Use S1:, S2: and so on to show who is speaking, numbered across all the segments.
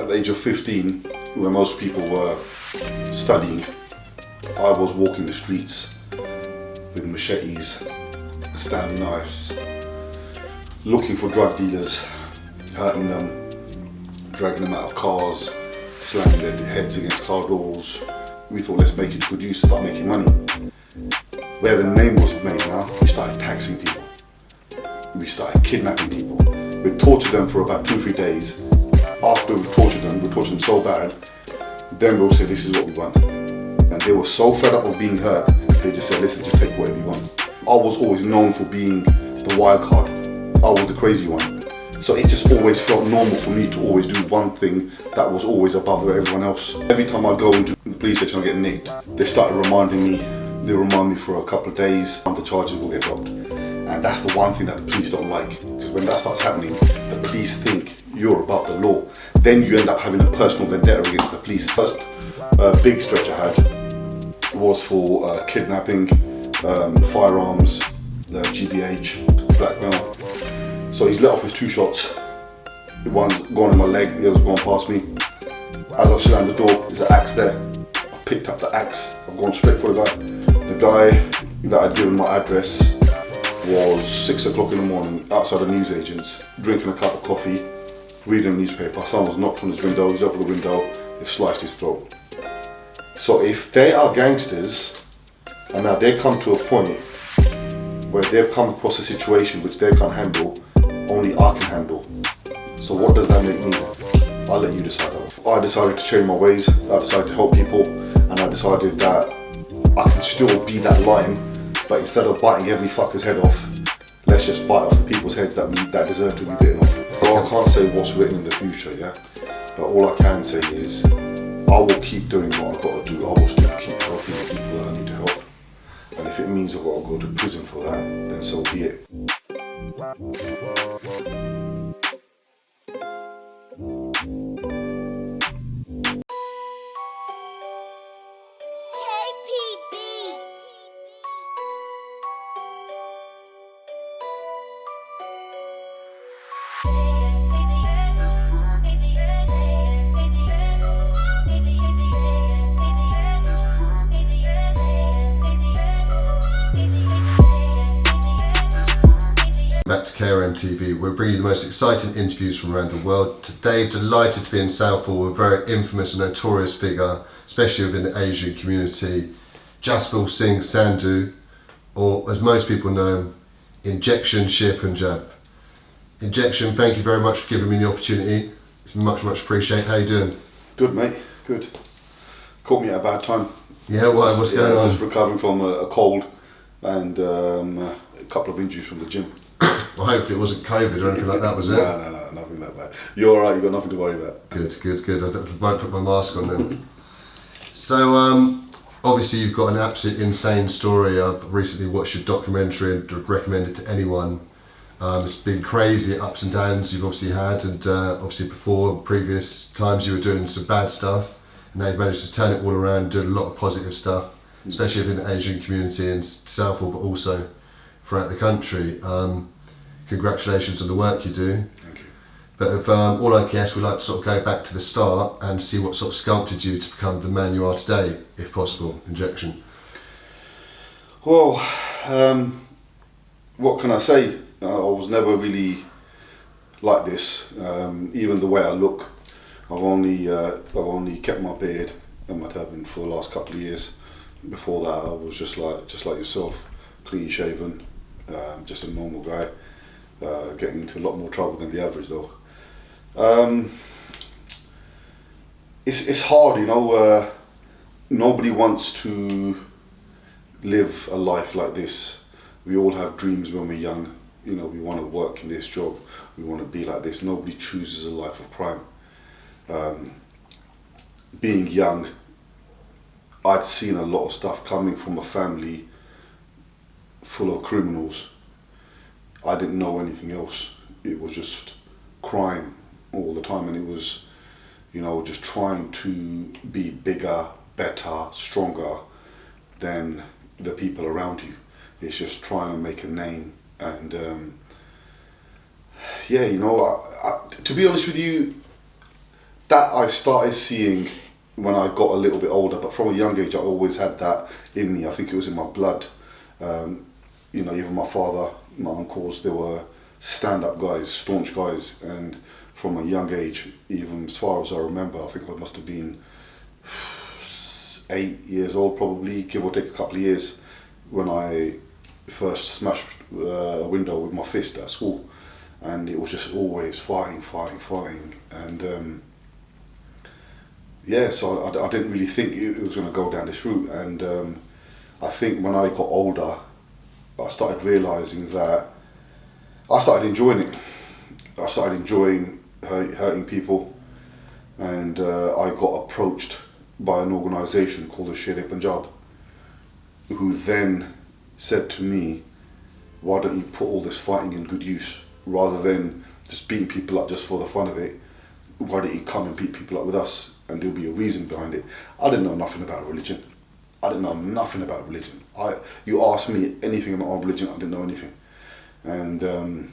S1: At the age of 15, when most people were studying, I was walking the streets with machetes, Stanley knives, looking for drug dealers, hurting them, dragging them out of cars, slamming their heads against car doors. We thought, let's make it good use, start making money. Where the name was made now, we started taxing people. We started kidnapping people. We tortured them for about 2-3 days. After we tortured them so bad, then we'll say, this is what we want. And they were so fed up of being hurt, they just said, listen, just take whatever you want. I was always known for being the wild card. I was the crazy one. So it just always felt normal for me to always do one thing that was always above everyone else. Every time I go into the police station, I get nicked. They started reminding me, they remind me for a couple of days, and the charges will get dropped. And that's the one thing that the police don't like. Because when that starts happening, the police think you're above the law. Then you end up having a personal vendetta against the police. First big stretch I had was for kidnapping, firearms, GBH, blackmail. So he's let off with 2 shots. One's gone in my leg, the other's gone past me. As I've slammed the door, there's an axe there. I've picked up the axe, I've gone straight for the guy. The guy that I'd given my address was 6 o'clock in the morning outside a newsagent's, drinking a cup of coffee, reading a newspaper. Someone's knocked on his window, he's opened the window, they've sliced his throat. So if they are gangsters, and now they come to a point where they've come across a situation which they can't handle, only I can handle. So what does that make me? I'll let you decide that. I decided to change my ways, I decided to help people, and I decided that I can still be that lion, but instead of biting every fucker's head off, let's just bite off the people's heads that deserve to be bitten off. So I can't say what's written in the future, yeah? But all I can say is, I will keep doing what I've got to do. I will still keep helping the people that I need to help. And if it means I've got to go to prison for that, then so be it.
S2: Back to KRM TV, we're bringing you the most exciting interviews from around the world. Today, delighted to be in Southall with a very infamous and notorious figure, especially within the Asian community, Jaspal Singh Sandhu, or as most people know him, Injection Shere Punjab. Injection, thank you very much for giving me the opportunity. It's much appreciated. How you doing?
S1: Good, mate, good. Caught me at a bad time.
S2: Yeah, what's going on?
S1: Just recovering from a cold and a couple of injuries from the gym.
S2: Well, hopefully it wasn't COVID or anything like that, was it?
S1: No, nothing like that. You're alright, you've got nothing to worry about.
S2: Good. I won't put my mask on then. So, obviously you've got an absolute insane story. I've recently watched your documentary and recommend it to anyone. It's been crazy ups and downs you've obviously had, and obviously before, previous times you were doing some bad stuff, and now you've managed to turn it all around and do a lot of positive stuff, especially within the Asian community in Southall, but also throughout the country. Congratulations on the work you do.
S1: Thank you.
S2: But if, all I guess we'd like to sort of go back to the start and see what sort of sculpted you to become the man you are today, if possible. Injection.
S1: Well, what can I say? I was never really like this. Even the way I look, I've only kept my beard and my turban for the last couple of years. Before that, I was just like yourself, clean shaven, just a normal guy. Getting into a lot more trouble than the average though. It's hard, you know. Nobody wants to live a life like this. We all have dreams when we're young. You know, we want to work in this job. We want to be like this. Nobody chooses a life of crime. Being young, I'd seen a lot of stuff coming from a family full of criminals. I didn't know anything else. It was just crime all the time, and it was, you know, just trying to be bigger, better, stronger than the people around you. It's just trying to make a name, and yeah, you know, to be honest with you, that I started seeing when I got a little bit older, but from a young age I always had that in me. I think it was in my blood. You know, even my father, my uncles, they were stand-up guys, staunch guys, and from a young age, even as far as I remember, I think I must have been 8 years old probably, give or take a couple of years, when I first smashed a window with my fist at school. And it was just always fighting, and yeah, so I didn't really think it was going to go down this route. And I think when I got older, I started realising that I started enjoying it. I started enjoying hurting people, and I got approached by an organisation called the Shere Punjab, who then said to me, why don't you put all this fighting in good use? Rather than just beating people up just for the fun of it, why don't you come and beat people up with us? And there'll be a reason behind it. I didn't know nothing about religion. You asked me anything about religion, I didn't know anything. And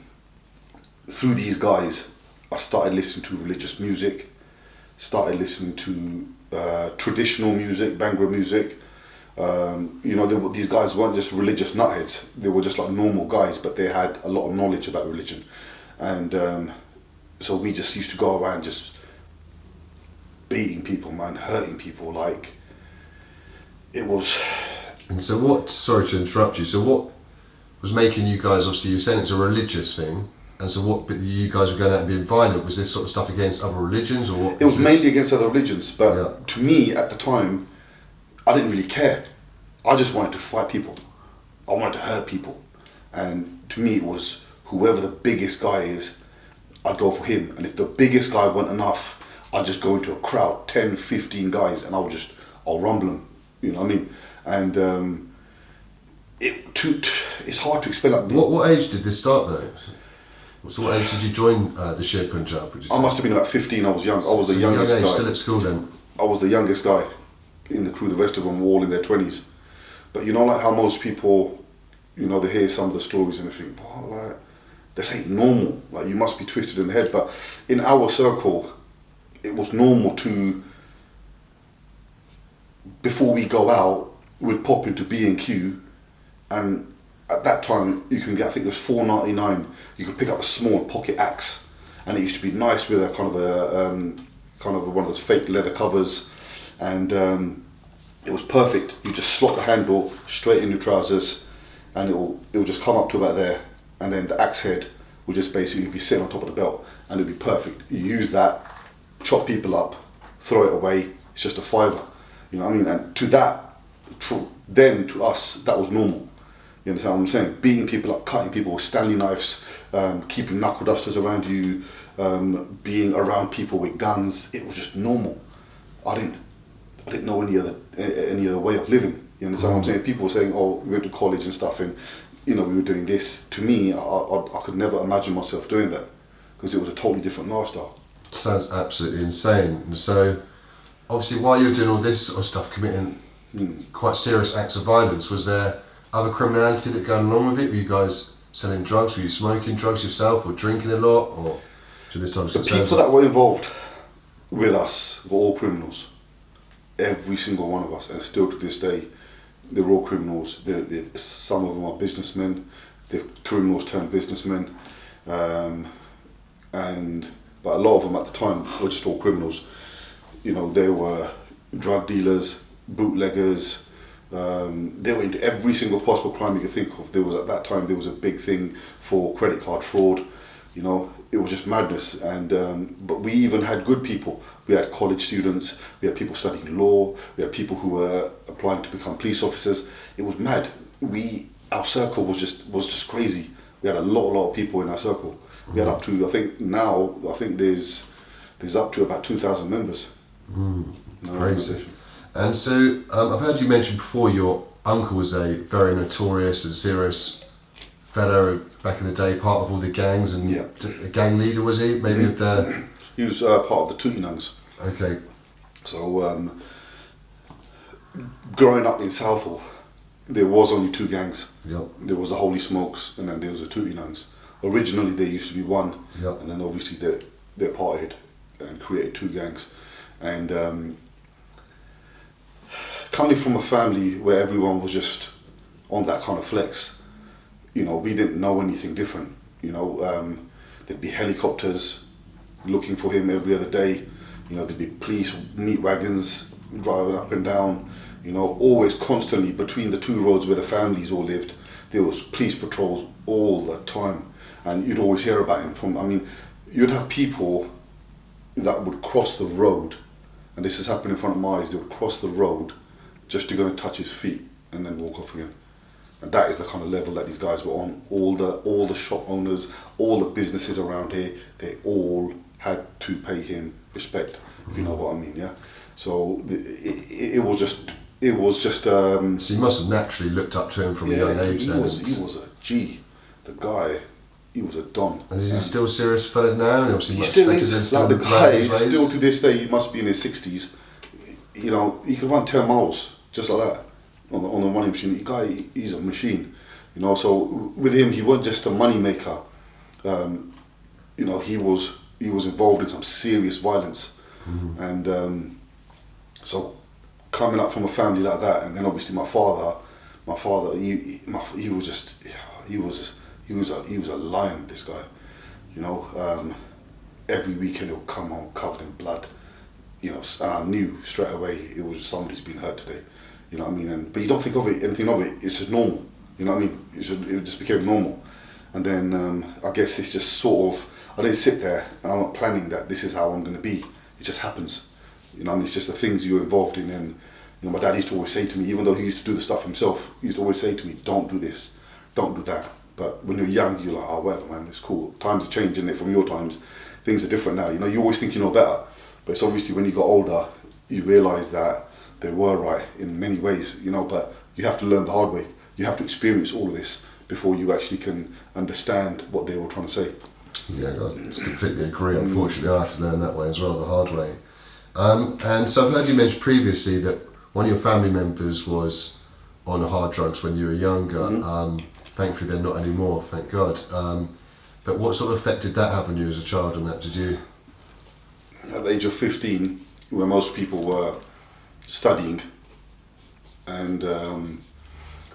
S1: through these guys, I started listening to religious music, started listening to traditional music, Bhangra music. You know, these guys weren't just religious nutheads. They were just like normal guys, but they had a lot of knowledge about religion. And so we just used to go around just beating people, man, hurting people, like it was.
S2: And so what, sorry to interrupt you, so what was making you guys, obviously you were saying it's a religious thing, and so what, but you guys were going out and being violent, was this sort of stuff against other religions, or what?
S1: It was mainly against other religions, but to me at the time, I didn't really care. I just wanted to fight people. I wanted to hurt people. And to me it was whoever the biggest guy is, I'd go for him. And if the biggest guy wasn't enough, I'd just go into a crowd, 10, 15 guys, and I'll rumble them. You know what I mean? And it's hard to explain. Like,
S2: what age did this start though? So what age did you join the Shere Punjab?
S1: I must have been about 15. I was young. I was the youngest
S2: young age,
S1: guy.
S2: Still at school then?
S1: I was the youngest guy in the crew. The rest of them were all in their 20s. But you know, like how most people, you know, they hear some of the stories and they think, "Wow, like this ain't normal. Like you must be twisted in the head." But in our circle, it was normal to, before we go out, we'd pop into B&Q, and at that time you can get, I think it was $4.99. You could pick up a small pocket axe, and it used to be nice with a kind of one of those fake leather covers, and it was perfect. You just slot the handle straight in your trousers, and it will just come up to about there, and then the axe head will just basically be sitting on top of the belt, and it'll be perfect. You use that, chop people up, throw it away. It's just a fiver, you know what I mean? And to that, to us, that was normal. You understand what I'm saying? Beating people up, cutting people with Stanley knives, keeping knuckle dusters around you, being around people with guns. It was just normal. I didn't know any other way of living. You understand what I'm saying? People were saying, "Oh, we went to college and stuff, and you know, we were doing this." To me, I could never imagine myself doing that, because it was a totally different lifestyle.
S2: Sounds absolutely insane. And so, obviously, while you were doing all this sort of stuff, committing quite serious acts of violence, was there other criminality that going along with it? Were you guys selling drugs? Were you smoking drugs yourself, or drinking a lot, or to this time?
S1: The people that were involved with us were all criminals. Every single one of us, and still to this day, they're all criminals. Some of them are businessmen. They're criminals turned businessmen, but a lot of them at the time were just all criminals. You know, they were drug dealers, bootleggers. They were into every single possible crime you could think of. At that time there was a big thing for credit card fraud. You know, it was just madness. And but we even had good people. We had college students. We had people studying law. We had people who were applying to become police officers. It was mad. Our circle was just crazy. We had a lot of people in our circle. We had up to, I think there's up to about 2,000 members.
S2: Crazy. And so I've heard you mention before your uncle was a very notorious and serious fellow back in the day, part of all the gangs, and a gang leader, was he? Maybe of the...
S1: He was part of the Tootinangs.
S2: Okay.
S1: So growing up in Southall, there was only two gangs.
S2: Yep.
S1: There was the Holy Smokes, and then there was the Tootinangs. Originally there used to be one,
S2: yep.
S1: and then obviously they parted, and created 2 gangs. And coming from a family where everyone was just on that kind of flex, we didn't know anything different. There'd be helicopters looking for him every other day. There'd be police meat wagons driving up and down. Always constantly between the 2 roads where the families all lived, there was police patrols all the time, and you'd always hear about him. You'd have people that would cross the road, and this has happened in front of my eyes. They would cross the road just to go and touch his feet and then walk off again. And that is the kind of level that these guys were on. All the shop owners, all the businesses around here, they all had to pay him respect, if you know what I mean, yeah? So it was just.
S2: So you must have naturally looked up to him from a young age
S1: he
S2: then.
S1: was a G. The guy, he was a don.
S2: And is he still a serious fella now? And obviously
S1: He
S2: much
S1: still
S2: respected
S1: is.
S2: and
S1: Like the
S2: still
S1: guy,
S2: his ways.
S1: still to this day, he must be in his 60s. He could run 10 miles, just like that, on the running machine. The guy, he's a machine. So with him, he wasn't just a money maker. He was involved in some serious violence.
S2: Mm-hmm.
S1: And so coming up from a family like that, and then obviously my father, he was a lion, this guy. Every weekend he'll come home covered in blood. And I knew straight away it was somebody's been hurt today. You know what I mean? But you don't think of it, anything of it. It's just normal. You know what I mean? It just became normal. And then I guess it's just sort of, I didn't sit there and I'm not planning that this is how I'm going to be. It just happens. It's just the things you're involved in. And my dad used to always say to me, even though he used to do the stuff himself, he used to always say to me, don't do this, don't do that. But when you're young, you're like, oh, whatever, man, it's cool. Times are changing, from your times. Things are different now. You always think you know better. But it's obviously when you got older, you realise that they were right in many ways, but you have to learn the hard way. You have to experience all of this before you actually can understand what they were trying to say.
S2: Yeah, I completely agree. Unfortunately, I had to learn that way as well, the hard way. And so I've heard you mention previously that one of your family members was on hard drugs when you were younger.
S1: Mm-hmm.
S2: Thankfully, they're not anymore, thank God. But what sort of effect did that have on you as a child and that? Did you?
S1: At the age of 15, where most people were studying and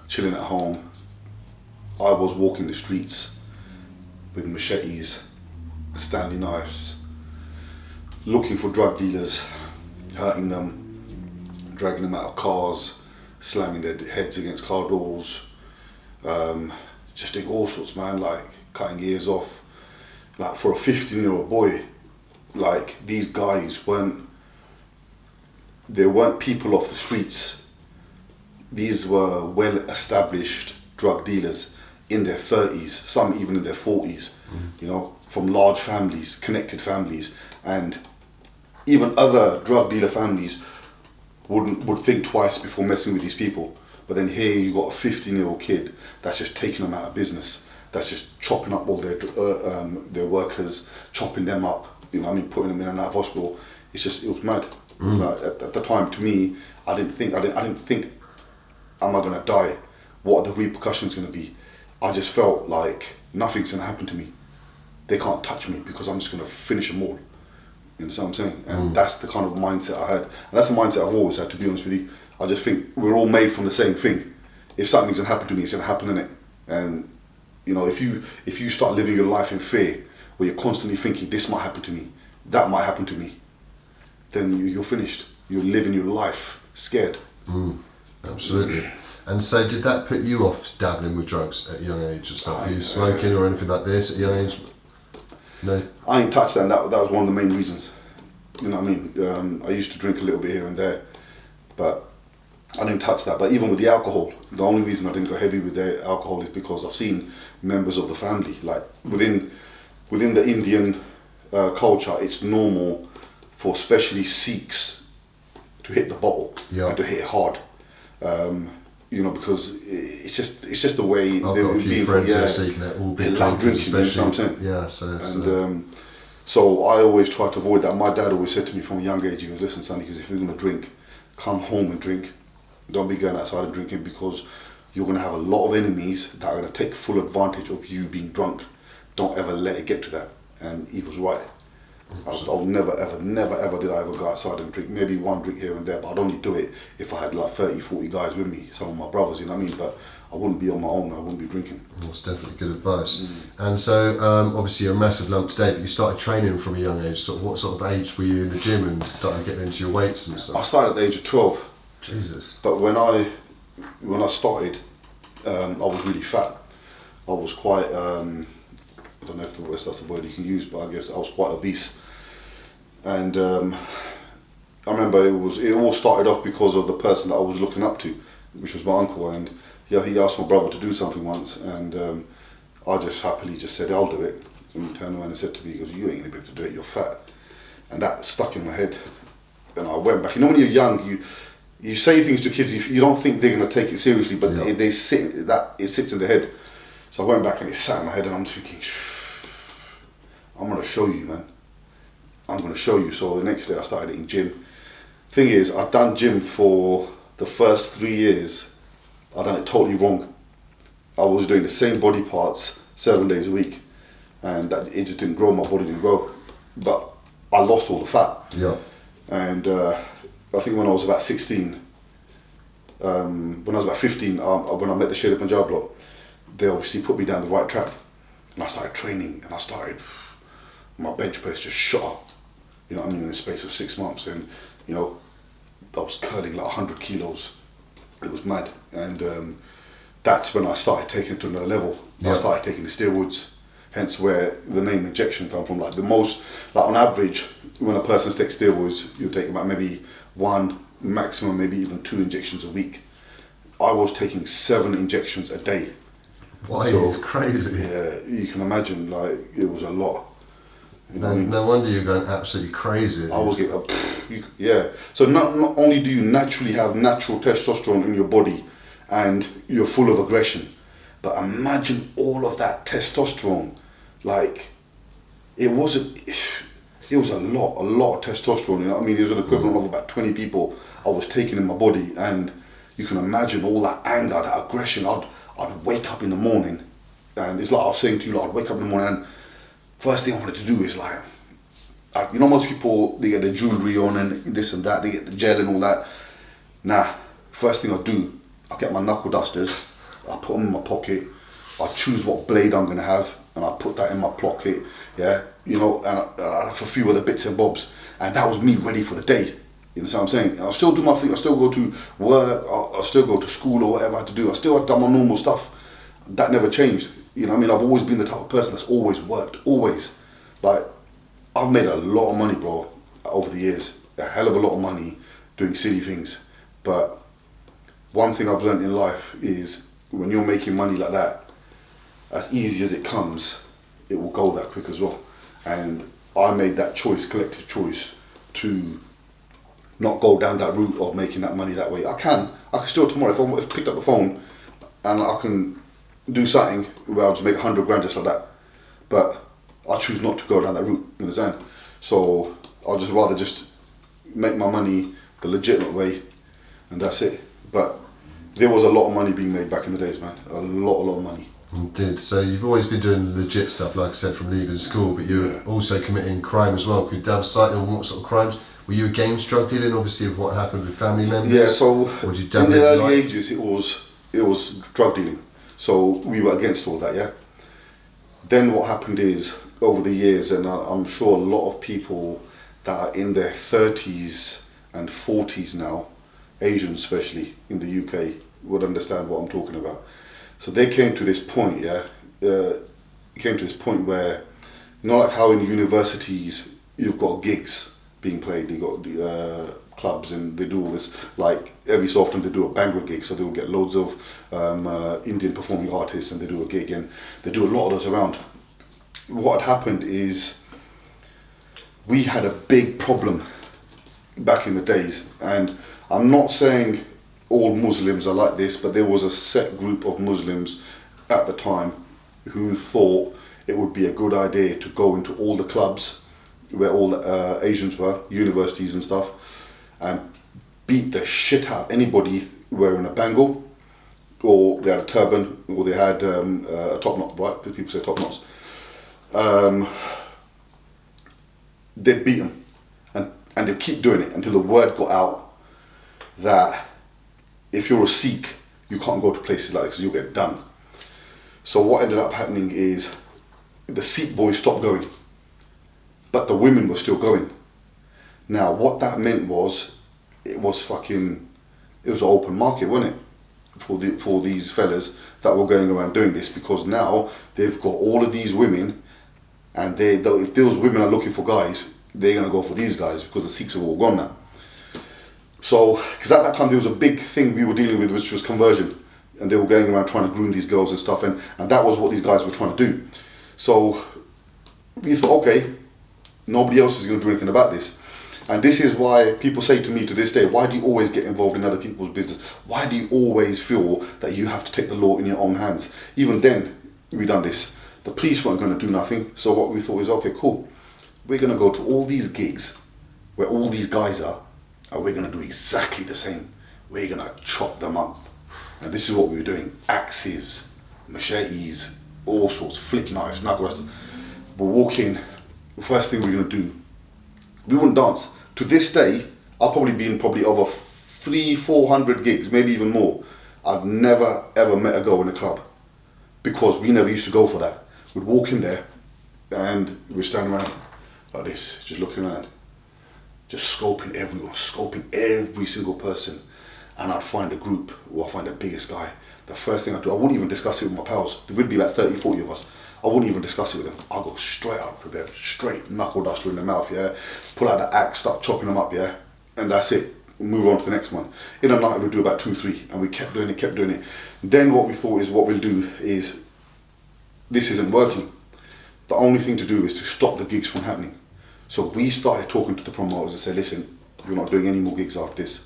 S1: chilling at home, I was walking the streets with machetes, Stanley knives, looking for drug dealers, hurting them, dragging them out of cars, slamming their heads against car doors, just doing all sorts, man, like cutting ears off. Like for a 15-year-old boy, like these guys weren't people off the streets. These were well-established drug dealers in their 30s, some even in their 40s, from large families, connected families, and even other drug dealer families would think twice before messing with these people. But then here you got a 15-year-old kid that's just taking them out of business, that's just chopping up all their workers, chopping them up, putting them in and out of hospital. It was mad. Like, at the time, to me, I didn't think, am I gonna die? What are the repercussions gonna be? I just felt like nothing's gonna happen to me. They can't touch me because I'm just gonna finish them all. You understand what I'm saying? And that's the kind of mindset I had. And that's the mindset I've always had, to be honest with you. I just think we're all made from the same thing. If something's gonna happen to me, it's gonna happen, innit? And if you start living your life in fear, where you're constantly thinking, this might happen to me, that might happen to me, then you're finished. You're living your life scared.
S2: Absolutely. And so did that put you off dabbling with drugs at a young age and stuff? Were you smoking or anything like this at a young age? No? I
S1: ain't touched that, and that was one of the main reasons. You know what I mean? I used to drink a little bit here and there, but I didn't touch that. But even with the alcohol, the only reason I didn't go heavy with the alcohol is because I've seen members of the family, like within the Indian culture, it's normal for especially Sikhs to hit the bottle and to hit it hard. Because it's just the way
S2: I've got a few friends that are Sikh that all
S1: they love drinking, you know what I'm saying?
S2: Yeah,
S1: so I always try to avoid that. My dad always said to me from a young age, he goes, listen son, because if you're going to drink, come home and drink. Don't be going outside and drinking, because you're going to have a lot of enemies that are going to take full advantage of you being drunk. Don't ever let it get to that. And he was right. I'll never ever did I ever go outside and drink. Maybe one drink here and there, but I'd only do it if I had like 30, 40 guys with me, some of my brothers, you know what I mean? But I wouldn't be on my own, I wouldn't be drinking.
S2: That's definitely good advice. And so, obviously you're a massive lump today, but you started training from a young age. Sort of, what sort of age were you in the gym and started getting into your weights and
S1: I
S2: stuff?
S1: started at the age of 12.
S2: Jesus.
S1: But when I started, I was really fat. I was quite, I don't know if that's the word you can use, but I guess I was quite obese. And I remember it all started off because of the person that I was looking up to, which was my uncle. And yeah, he asked my brother to do something once, and I just happily just said, I'll do it. And he turned around and said to me, he goes, you ain't gonna be able to do it, you're fat. And that stuck in my head. And I went back. You know, when you're young, you say things to kids, you don't think they're gonna take it seriously, but it sits in their head. So I went back and it sat in my head, and I'm thinking, I'm gonna show you, man. I'm gonna show you. So the next day I started eating gym. Thing is, I'd done gym for the first 3 years. I'd done it totally wrong. I was doing the same body parts 7 days a week, and it just didn't grow. My body didn't grow, but I lost all the fat.
S2: Yeah.
S1: And I think when I was about 16, when I was about 15, when I met the Shere Punjab lot, they obviously put me down the right track, and I started training, and my bench press just shot up. You know what I mean, in the space of 6 months, and you know, I was curling like 100 kilos. It was mad, and that's when I started taking it to another level. I started taking the steroids, hence where the name injection come from. Like on average, when a person takes steroids, you'll take about maybe 1, maximum maybe even 2 injections a week. I was taking 7 injections a day.
S2: Wow, it's crazy.
S1: Yeah, you can imagine, like, it was a lot. You know
S2: no wonder you're going absolutely crazy.
S1: I was getting, yeah. So not only do you naturally have natural testosterone in your body and you're full of aggression, but imagine all of that testosterone. Like, it was a lot of testosterone, you know what I mean? It was an equivalent of about 20 people I was taking in my body, and you can imagine all that anger, that aggression. I'd wake up in the morning, and it's like I was saying to you, like, I'd wake up in the morning, and first thing I wanted to do is like, you know, most people, they get the jewellery on and this and that, they get the gel and all that. Nah, first thing I do, I get my knuckle dusters, I put them in my pocket, I choose what blade I'm going to have, and I put that in my pocket, yeah, you know, and I have a few other bits and bobs, and that was me ready for the day. You know what I'm saying? And I'll still do my thing, I'll still go to work, I'll still go to school or whatever I had to do, I still had done my normal stuff. That never changed. You know what I mean? I've always been the type of person that's always worked, always. Like, I've made a lot of money, bro, over the years. A hell of a lot of money doing silly things. But one thing I've learned in life is when you're making money like that, as easy as it comes, it will go that quick as well. And I made that choice, collective choice, to not go down that route of making that money that way. I can still tomorrow, if I picked up the phone and I can do something where I'll just make 100 grand just like that. But I choose not to go down that route, you understand? So I'll just rather just make my money the legitimate way, and that's it. But there was a lot of money being made back in the days, man. A lot of money.
S2: You did. So you've always been doing legit stuff, like I said, from leaving school, but you're also committing crime as well. Could you delve slightly on what sort of crimes? Were you against drug dealing, obviously, of what happened with family members?
S1: Yeah, so
S2: or did you
S1: in the early ages, it was drug dealing. So we were against all that, yeah. Then what happened is, over the years, and I'm sure a lot of people that are in their 30s and 40s now, Asians especially in the UK, would understand what I'm talking about. So they came to this point, yeah. It came to this point where, you know, like how in universities you've got gigs being played, you've got clubs, and they do all this, like every so often they do a Bhangra gig, so they'll get loads of Indian performing artists and they do a gig, and they do a lot of those around. What had happened is we had a big problem back in the days, and I'm not saying all Muslims are like this, but there was a set group of Muslims at the time who thought it would be a good idea to go into all the clubs where all the Asians were, universities and stuff, and beat the shit out of anybody wearing a bangle, or they had a turban, or they had a top knot, right? People say top knots. they'd beat them, and they'd keep doing it until the word got out that if you're a Sikh, you can't go to places like this because you'll get done. So what ended up happening is the Sikh boys stopped going, but the women were still going. Now what that meant was, it was an open market, wasn't it, for these fellas that were going around doing this, because now they've got all of these women, and if those women are looking for guys, they're going to go for these guys because the Sikhs are all gone now. So, because at that time there was a big thing we were dealing with, which was conversion, and they were going around trying to groom these girls and stuff, and that was what these guys were trying to do. So we thought, okay, nobody else is going to do anything about this. And this is why people say to me to this day, why do you always get involved in other people's business? Why do you always feel that you have to take the law in your own hands? Even then, we done this. The police weren't going to do nothing. So what we thought is, okay, cool. We're going to go to all these gigs where all these guys are, and we're going to do exactly the same. We're going to chop them up. And this is what we were doing. Axes, machetes, all sorts, flip knives, knuckles. We'll walk in. The first thing we're going to do, we wouldn't dance. To this day, I've probably been over 300-400 gigs, maybe even more. I've never ever met a girl in a club, because we never used to go for that. We'd walk in there and we'd stand around like this, just looking around, just scoping everyone, scoping every single person. And I'd find a group, or I'd find the biggest guy. The first thing I'd do, I wouldn't even discuss it with my pals. There would be about 30, 40 of us. I wouldn't even discuss it with them. I'll go straight up with them, straight knuckle duster in the mouth, yeah. Pull out the axe, start chopping them up, yeah. And that's it. Move on to the next one. In a night we'd do about 2, 3, and we kept doing it. Then what we thought is, what we'll do is, this isn't working. The only thing to do is to stop the gigs from happening. So we started talking to the promoters and said, listen, you're not doing any more gigs after this.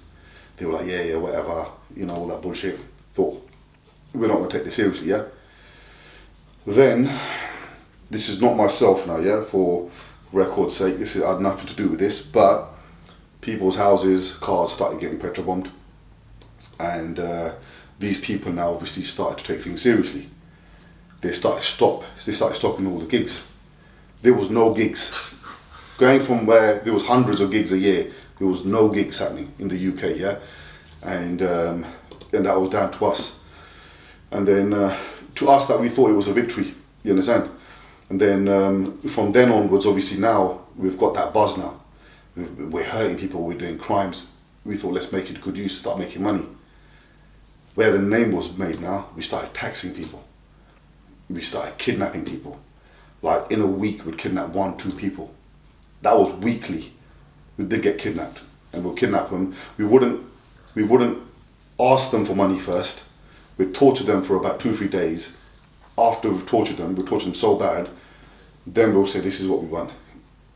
S1: They were like, yeah, whatever, all that bullshit. Thought, we're not going to take this seriously, yeah? Then, this is not myself now, yeah, for record's sake, this had nothing to do with this, but people's houses, cars started getting petrol bombed, and these people now obviously started to take things seriously. They started stopping all the gigs. There was no gigs. Going from where there was hundreds of gigs a year, there was no gigs happening in the UK, yeah, and that was down to us. And then to us, that we thought it was a victory, you understand? And then from then onwards, obviously now we've got that buzz now. We're hurting people, we're doing crimes. We thought, let's make it good use, start making money. Where the name was made now, we started taxing people. We started kidnapping people. Like in a week, we'd kidnap 1, 2 people. That was weekly. We did get kidnapped, and we'll kidnap them. We wouldn't ask them for money first. We'd torture them for about 2 or 3 days. After we've tortured them so bad, then we'll say, this is what we want.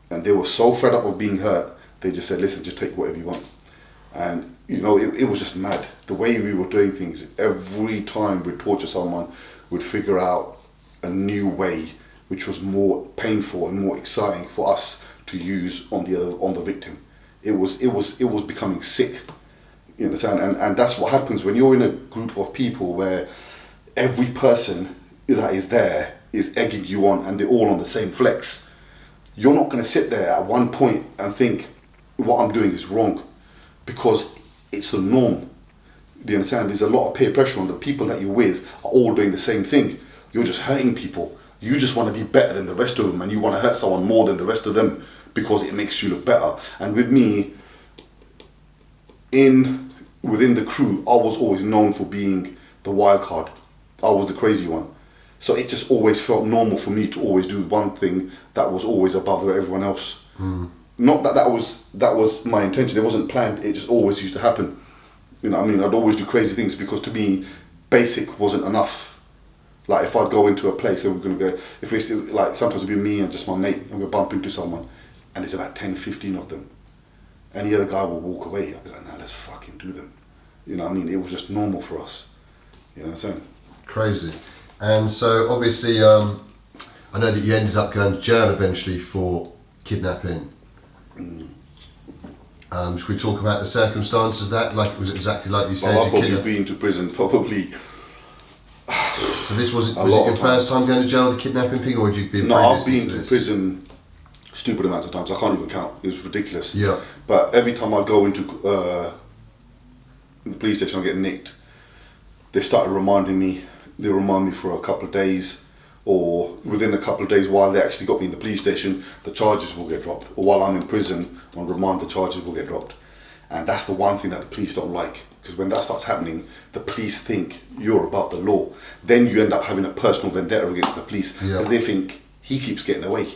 S1: And they were so fed up of being hurt, they just said, listen, just take whatever you want. And it was just mad. The way we were doing things, every time we'd torture someone, we'd figure out a new way, which was more painful and more exciting for us to use on the victim. It was becoming sick. You understand? And that's what happens when you're in a group of people where every person that is there is egging you on, and they're all on the same flex. You're not going to sit there at one point and think, what I'm doing is wrong, because it's the norm. Do you understand? There's a lot of peer pressure on the people that you're with are all doing the same thing. You're just hurting people. You just want to be better than the rest of them, and you want to hurt someone more than the rest of them because it makes you look better. And with me, within the crew, I was always known for being the wild card. I was the crazy one. So it just always felt normal for me to always do one thing that was always above everyone else. Not that was my intention. It wasn't planned. It just always used to happen. I'd always do crazy things because to me, basic wasn't enough. Like if I'd go into a place and we're gonna go, if we still, like sometimes it'd be me and just my mate and we'll bump into someone and there's about 10, 15 of them. And the other guy will walk away. I'll be like, nah, let's fucking do them. It was just normal for us. You know what I'm saying? Crazy.
S2: And so obviously, I know that you ended up going to jail eventually for kidnapping. Should we talk about the circumstances of that? Like, was it exactly like you said?
S1: Well, I've probably been to prison, probably.
S2: So was it your first time going to jail with the kidnapping thing, or had you been?
S1: No, I've been to prison stupid amounts of times. I can't even count. It was ridiculous.
S2: Yeah.
S1: But every time I go into the police station, I get nicked. They started reminding me. They remind me for a couple of days, or within a couple of days, while they actually got me in the police station, the charges will get dropped. Or while I'm in prison on remand, the charges will get dropped. And that's the one thing that the police don't like, because when that starts happening, the police think you're above the law. Then you end up having a personal vendetta against the police, because they think he keeps getting away.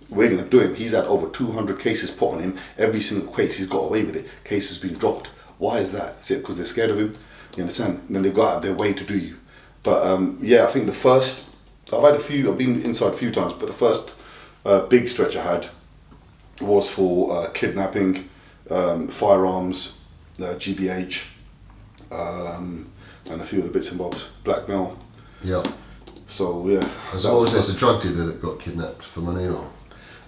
S1: We're going to do him. He's had over 200 cases put on him. Every single case he's got away with it. Case has been dropped. Why is that? Is it because they're scared of him? You understand? And then they go out of their way to do you. But yeah, I think the first, I've been inside a few times, but the first big stretch I had was for kidnapping, firearms, GBH, and a few other bits and bobs, blackmail.
S2: Yeah.
S1: So yeah.
S2: And so what was this, a drug dealer that got kidnapped for money, or?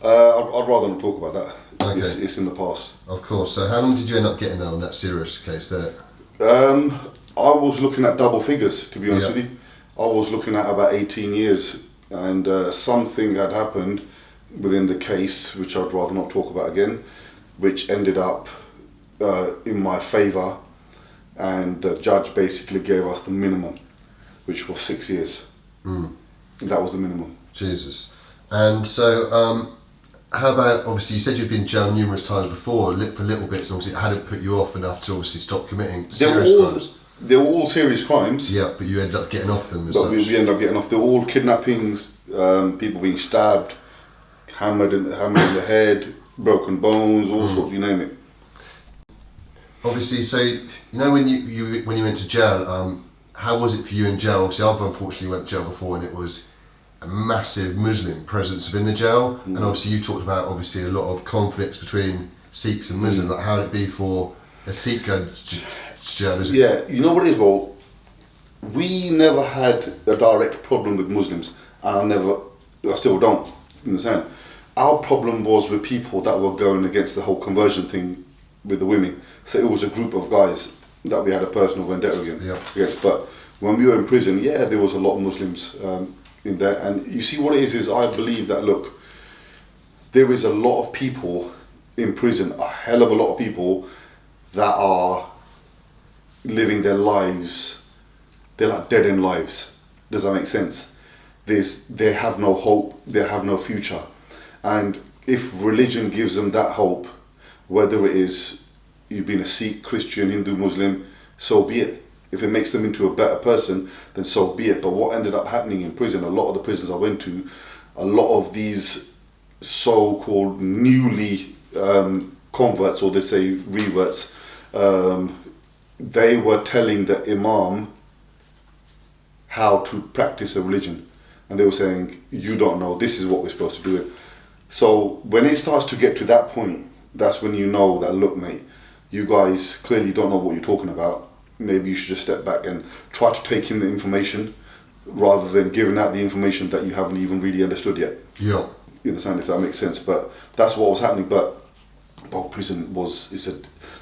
S1: I'd rather not talk about that.
S2: Okay.
S1: It's in the past.
S2: Of course. So how long did you end up getting there on that serious case there?
S1: I was looking at double figures, to be honest with you. I was looking at about 18 years, and something had happened within the case, which I'd rather not talk about again, which ended up in my favour, and the judge basically gave us the minimum, which was 6 years. That was the minimum.
S2: Jesus. And so how about, obviously you said you'd been in jail numerous times before for little bits, and obviously it hadn't put you off enough to obviously stop committing serious crimes.
S1: They were all serious crimes.
S2: Yeah, but you ended up getting off them as
S1: but
S2: such.
S1: we ended up getting off. They were all kidnappings, people being stabbed, hammered in the head, broken bones, all sorts, you name it.
S2: Obviously, so you know when you went to jail, how was it for you in jail? Obviously, I've unfortunately went to jail before, and it was a massive Muslim presence within the jail. And obviously, you talked about obviously a lot of conflicts between Sikhs and Muslims. Like, how would it be for a Sikh going to jail?
S1: Yeah, you know what it is, well, we never had a direct problem with Muslims, and I still don't, you understand? Our problem was with people that were going against the whole conversion thing with the women. So it was a group of guys that we had a personal vendetta against. But when we were in prison, yeah, there was a lot of Muslims in there. And you see what it is I believe that, look, there is a lot of people in prison, a hell of a lot of people that are living their lives, they're like dead end lives. Does that make sense? They have no hope, they have no future. And if religion gives them that hope, whether it is you've been a Sikh, Christian, Hindu, Muslim, so be it. If it makes them into a better person, then so be it. But what ended up happening in prison, a lot of the prisons I went to, a lot of these so-called newly converts, or they say reverts, they were telling the imam how to practice a religion. And they were saying, you don't know, this is what we're supposed to do it. So when it starts to get to that point, that's when you know that, look mate, you guys clearly don't know what you're talking about. Maybe you should just step back and try to take in the information rather than giving out the information that you haven't even really understood yet.
S2: Yeah.
S1: You understand, if that makes sense? But that's what was happening. But prison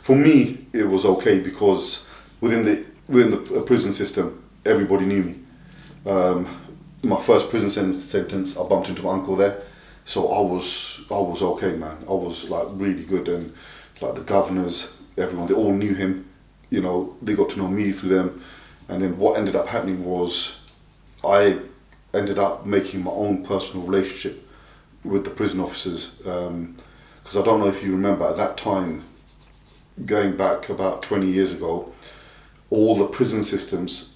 S1: for me, it was okay, because within the prison system, everybody knew me. My first prison sentence, I bumped into my uncle there. So I was okay, man. I was like really good, and like the governors, everyone, they all knew him. You know, they got to know me through them. And then what ended up happening was I ended up making my own personal relationship with the prison officers. Because I don't know if you remember, at that time, going back about 20 years ago, all the prison systems,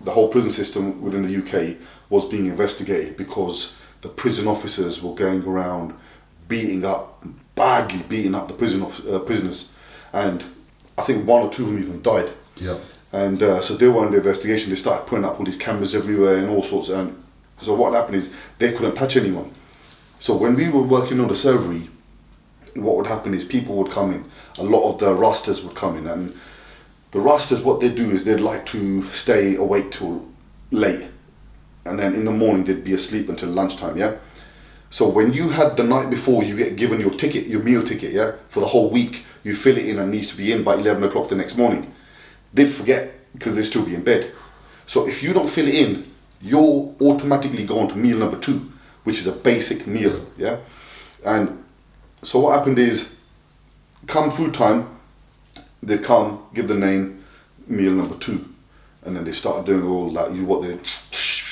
S1: the whole prison system within the UK was being investigated because the prison officers were going around badly beating up the prisoners, and I think one or two of them even died.
S2: Yeah.
S1: And so they were under investigation. They started putting up all these cameras everywhere and all sorts. And so what happened is they couldn't touch anyone. So when we were working on the servery, what would happen is people would come in. A lot of the rosters would come in, and the rosters, what they do is they'd like to stay awake till late, and then in the morning they'd be asleep until lunchtime. Yeah. So when you had the night before, you get given your ticket, your meal ticket, yeah, for the whole week. You fill it in and needs to be in by 11 o'clock the next morning. They'd forget because they'd still be in bed. So if you don't fill it in, you'll automatically go on to meal number 2, which is a basic meal, yeah. And so what happened is, come food time, they'd come, give the name, meal number 2. And then they started doing all that,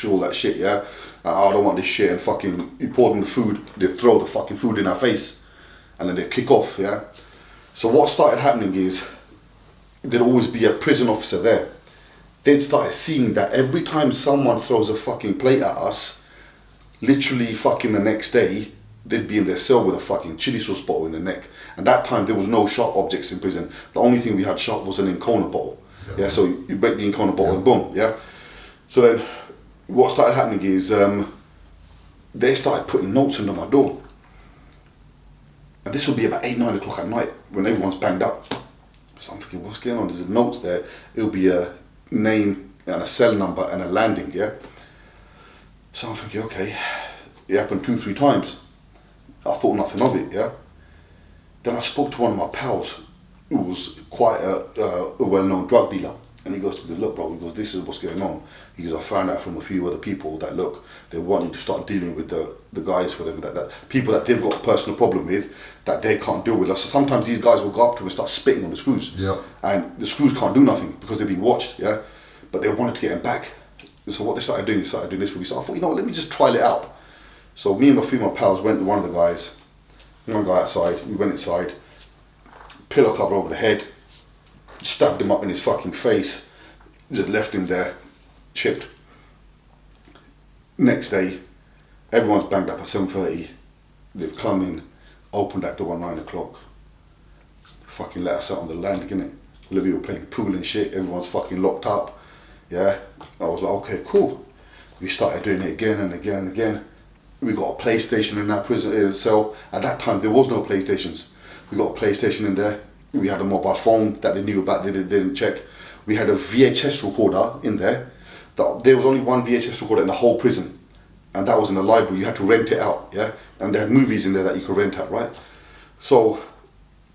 S1: all that shit, yeah? And, I don't want this shit, and fucking, you pour them the food, they throw the fucking food in our face, and then they kick off, yeah? So what started happening is, there'd always be a prison officer there. They'd started seeing that every time someone throws a fucking plate at us, literally fucking the next day, they'd be in their cell with a fucking chili sauce bottle in their neck. And that time there was no sharp objects in prison. The only thing we had sharp was an Incona bottle. Yeah, so you break the Incona bottle and boom, yeah. So then what started happening is they started putting notes under my door. And this would be about 8, 9 o'clock at night when everyone's banged up. So I'm thinking, what's going on? There's notes there. It'll be a name and a cell number and a landing, yeah. So I'm thinking, okay, it happened 2, 3 times. I thought nothing of it, yeah. Then I spoke to one of my pals who was quite a well-known drug dealer. And he goes, look bro, he goes, this is what's going on. He goes, I found out from a few other people that, look, they want you to start dealing with the guys for them, that people that they've got a personal problem with, that they can't deal with us. So sometimes these guys will go up to them and start spitting on the screws.
S2: Yeah.
S1: And the screws can't do nothing because they're being watched, yeah. But they wanted to get him back. And so what they started doing this for me. So I thought, you know what, let me just trial it out. So me and my 3 of my pals went to one of the guys, one guy outside, we went inside, pillow cover over the head, stabbed him up in his fucking face, just left him there, chipped. Next day, everyone's banged up at 7:30, they've come in, opened that door at 9 o'clock, fucking let us out on the landing, innit? We were playing pool and shit, everyone's fucking locked up, yeah? I was like, okay, cool. We started doing it again and again and again. We got a PlayStation in that prison cell. At that time, there was no PlayStations. We got a PlayStation in there. We had a mobile phone that they knew about, they didn't check. We had a VHS recorder in there. There was only one VHS recorder in the whole prison. And that was in the library. You had to rent it out, yeah? And they had movies in there that you could rent out, right? So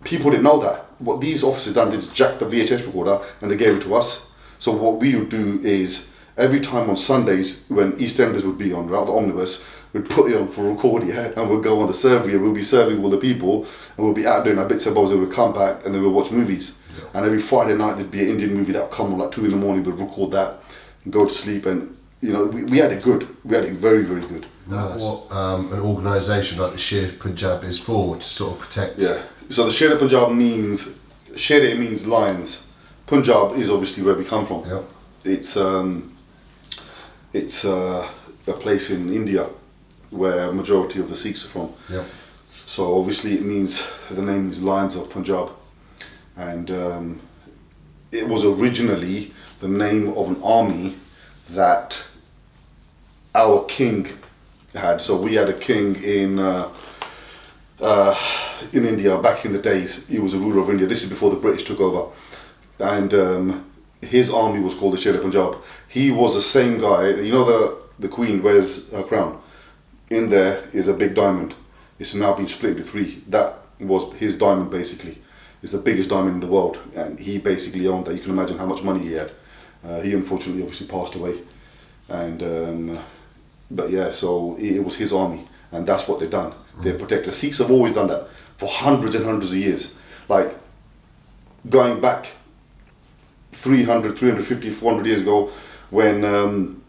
S1: people didn't know that. What these officers done, they just jacked the VHS recorder and they gave it to us. So what we would do is, every time on Sundays, when EastEnders would be on, right, the omnibus, we'd put it on for recording, yeah? And we'd go on the survey and we'll be serving all the people and we'll be out doing our bits and bobs and we'd come back and then we'll watch movies. Yeah. And every Friday night there'd be an Indian movie that would come on like 2 in the morning, we'd record that and go to sleep, and you know, we had it good. We had it very, very good.
S2: That's what an organisation like the Shere Punjab is for, to sort of protect.
S1: Yeah, so the Shere Punjab means, Shere means lions. Punjab is obviously where we come from.
S2: Yep.
S1: It's a place in India where a majority of the Sikhs are from.
S2: Yep.
S1: So obviously it means, the name is Lions of Punjab, and it was originally the name of an army that our king had. So we had a king in India back in the days. He was a ruler of India. This is before the British took over, and his army was called the Shere Punjab. He was the same guy. You know the Queen wears her crown. In there is a big diamond. It's now been split into 3. That was his diamond basically. It's the biggest diamond in the world, and he basically owned that. You can imagine how much money he had. He unfortunately obviously passed away, and but yeah, so it was his army, and that's what they've done. They protect. The Sikhs have always done that for hundreds and hundreds of years. Like going back 300, 350, 400 years ago, when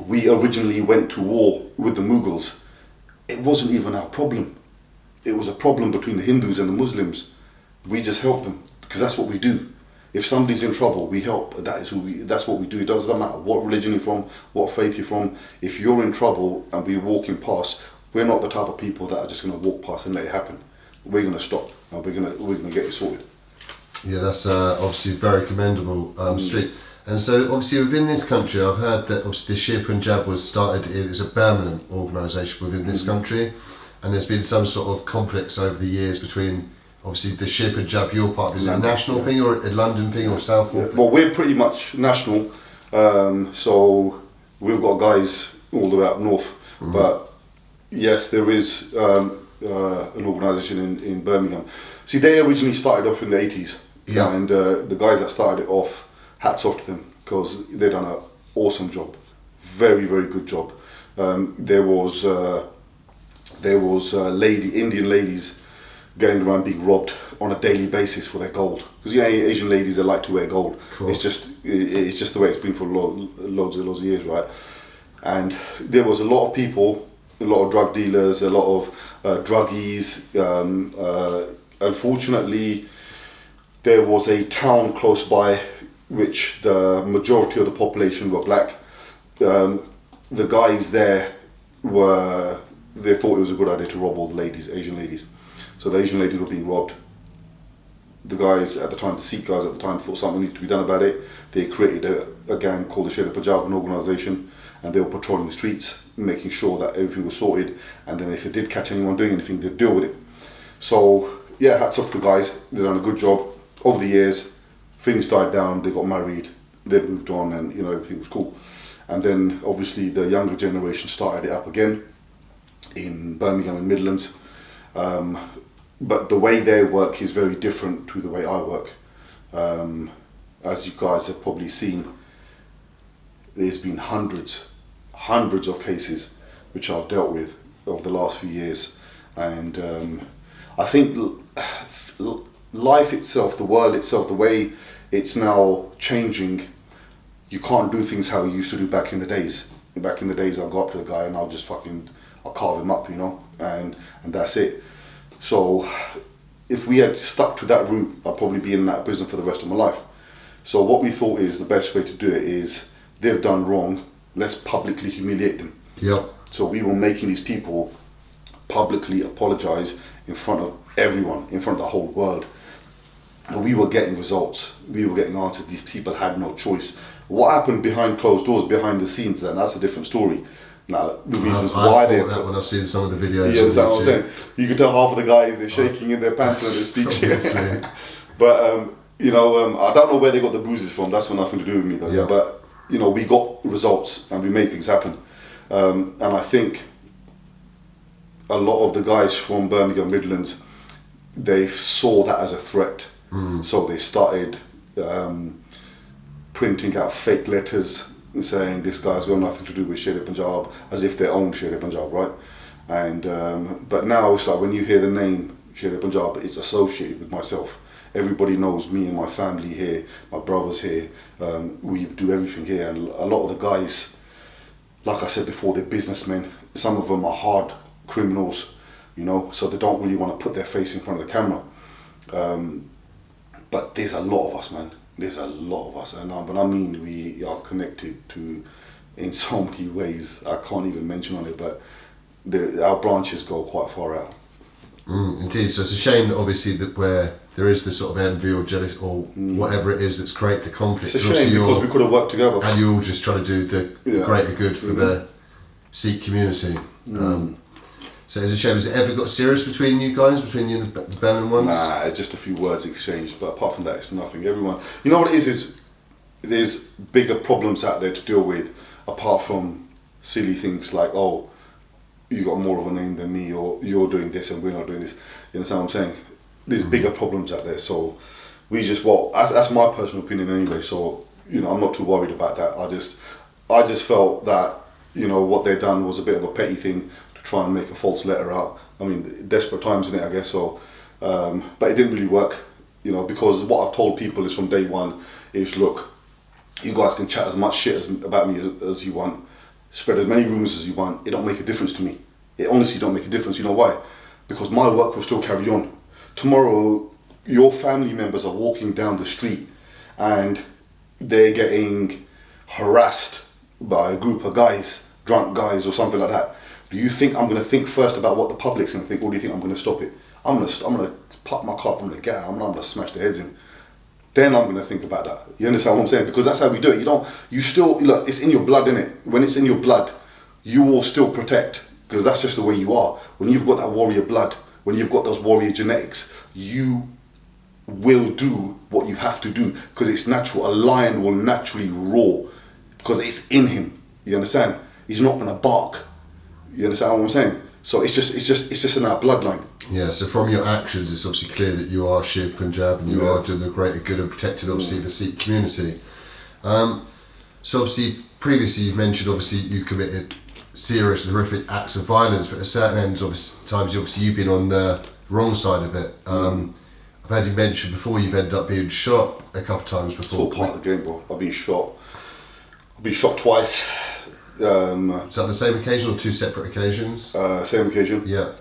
S1: we originally went to war with the Mughals, it wasn't even our problem. It was a problem between the Hindus and the Muslims. We just helped them because that's what we do. If somebody's in trouble, we help. That's what we do. It doesn't matter what religion you're from, what faith you're from. If you're in trouble and we're walking past, we're not the type of people that are just going to walk past and let it happen. We're going to stop and we're going to get it sorted.
S2: Yeah, that's obviously very commendable street. And so obviously within this country, I've heard that obviously the Shere Punjab was started as a permanent organisation within this country, and there's been some sort of conflicts over the years between obviously the Shere Punjab, your part. Is it a national thing or a London thing or Southall thing?
S1: Well, we're pretty much national, so we've got guys all the way up north, but yes, there is an organisation in Birmingham. See, they originally started off in the 80s,
S2: yeah.
S1: And the guys that started it off, hats off to them, because they've done an awesome job, very, very good job. There was there was Indian ladies going around being robbed on a daily basis for their gold. Because Asian ladies, they like to wear gold.
S2: Cool.
S1: It's just the way it's been for loads of years, right? And there was a lot of people, a lot of drug dealers, a lot of druggies. Unfortunately, there was a town close by which the majority of the population were black. The guys there they thought it was a good idea to rob all the ladies, Asian ladies. So the Asian ladies were being robbed. The guys at the time, the Sikh guys at the time, thought something needed to be done about it. They created a gang called the Shere Punjab, an organisation, and they were patrolling the streets, making sure that everything was sorted, and then if they did catch anyone doing anything, they'd deal with it. So yeah, hats off to the guys. They've done a good job. Over the years, things died down, they got married, they moved on, and everything was cool. And then obviously the younger generation started it up again in Birmingham and Midlands. But the way they work is very different to the way I work. As you guys have probably seen, there's been hundreds of cases which I've dealt with over the last few years. And I think life itself, the world itself, the way it's now changing, you can't do things how you used to do back in the days. Back in the days, I'll go up to the guy and I'll carve him up, and that's it. So if we had stuck to that route, I'd probably be in that prison for the rest of my life. So what we thought is the best way to do it is, they've done wrong, let's publicly humiliate them.
S2: Yep.
S1: So we were making these people publicly apologise in front of everyone, in front of the whole world. And we were getting results, we were getting answers. These people had no choice. What happened behind closed doors, behind the scenes, then that's a different story. Now, the reasons why they...
S2: that when I've seen some of the videos.
S1: You understand what I'm saying? You can tell half of the guys, they're shaking in their pants when they're speaking. But, I don't know where they got the bruises from. That's got nothing to do with me, though.
S2: Yeah.
S1: But, we got results and we made things happen. And I think a lot of the guys from Birmingham Midlands, they saw that as a threat. So they started printing out fake letters saying this guy's got nothing to do with Shere Punjab, as if they own Shere Punjab, right? And but now it's like when you hear the name Shere Punjab, it's associated with myself. Everybody knows me and my family here, my brothers here. We do everything here, and a lot of the guys, like I said before, they're businessmen. Some of them are hard criminals, so they don't really want to put their face in front of the camera. But there's a lot of us, man. There's a lot of us, and but I mean, we are connected to in so many ways. I can't even mention on it, but our branches go quite far out.
S2: Indeed. So it's a shame that obviously that where there is this sort of envy or jealousy or whatever it is that's created the conflict.
S1: It's a shame because we could have worked together.
S2: And you're all just trying to do the greater good for the Sikh community. So it's a shame. Has it ever got serious between you guys, between you and the Birmingham ones?
S1: Nah, just a few words exchanged, but apart from that, it's nothing. Everyone, what it is there's bigger problems out there to deal with, apart from silly things like, oh, you got more of a name than me, or you're doing this and we're not doing this. You understand what I'm saying? There's bigger problems out there, so we just, that's my personal opinion anyway, so, I'm not too worried about that. I just felt that, what they done was a bit of a petty thing, try and make a false letter out. I mean, desperate times in it, I guess. So, but it didn't really work, because what I've told people is from day one is, look, you guys can chat as much shit about me as you want, spread as many rumours as you want. It don't make a difference to me. It honestly don't make a difference. You know why? Because my work will still carry on. Tomorrow, your family members are walking down the street and they're getting harassed by a group of guys, drunk guys or something like that. Do you think I'm going to think first about what the public's going to think, or do you think I'm going to stop it? I'm going to pop my car up, I'm going to get out, I'm going to smash their heads in. Then I'm going to think about that. You understand what I'm saying? Because that's how we do it. Look, it's in your blood, innit? When it's in your blood, you will still protect, because that's just the way you are. When you've got that warrior blood, when you've got those warrior genetics, you will do what you have to do, because it's natural. A lion will naturally roar, because it's in him. You understand? He's not going to bark. You understand what I'm saying? So it's just in our bloodline.
S2: Yeah, so from your actions, it's obviously clear that you are Shere Punjab and you are doing the greater good and protecting obviously the Sikh community. So obviously previously you mentioned obviously you committed serious and horrific acts of violence, but at certain times obviously you've been on the wrong side of it. I've had you mention before you've ended up being shot a couple of times before.
S1: It's all part of the game, bro. I've been shot twice.
S2: Is that the same occasion or two separate occasions?
S1: Same occasion.
S2: Yeah.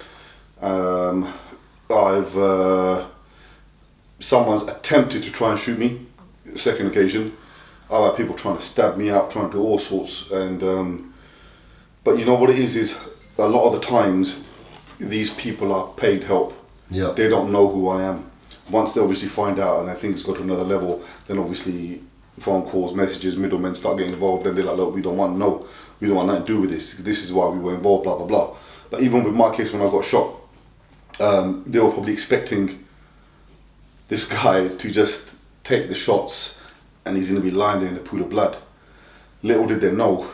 S1: Someone's attempted to try and shoot me. Second occasion. I've had people trying to stab me up, trying to do all sorts, and but you know what it is a lot of the times these people are paid help.
S2: Yeah.
S1: They don't know who I am. Once they obviously find out and then things go to another level, then obviously phone calls, messages, middlemen start getting involved, and they're like, look, we don't want nothing to do with this. This is why we were involved, blah blah blah. But even with my case when I got shot, they were probably expecting this guy to just take the shots and he's going to be lying there in a pool of blood. Little did they know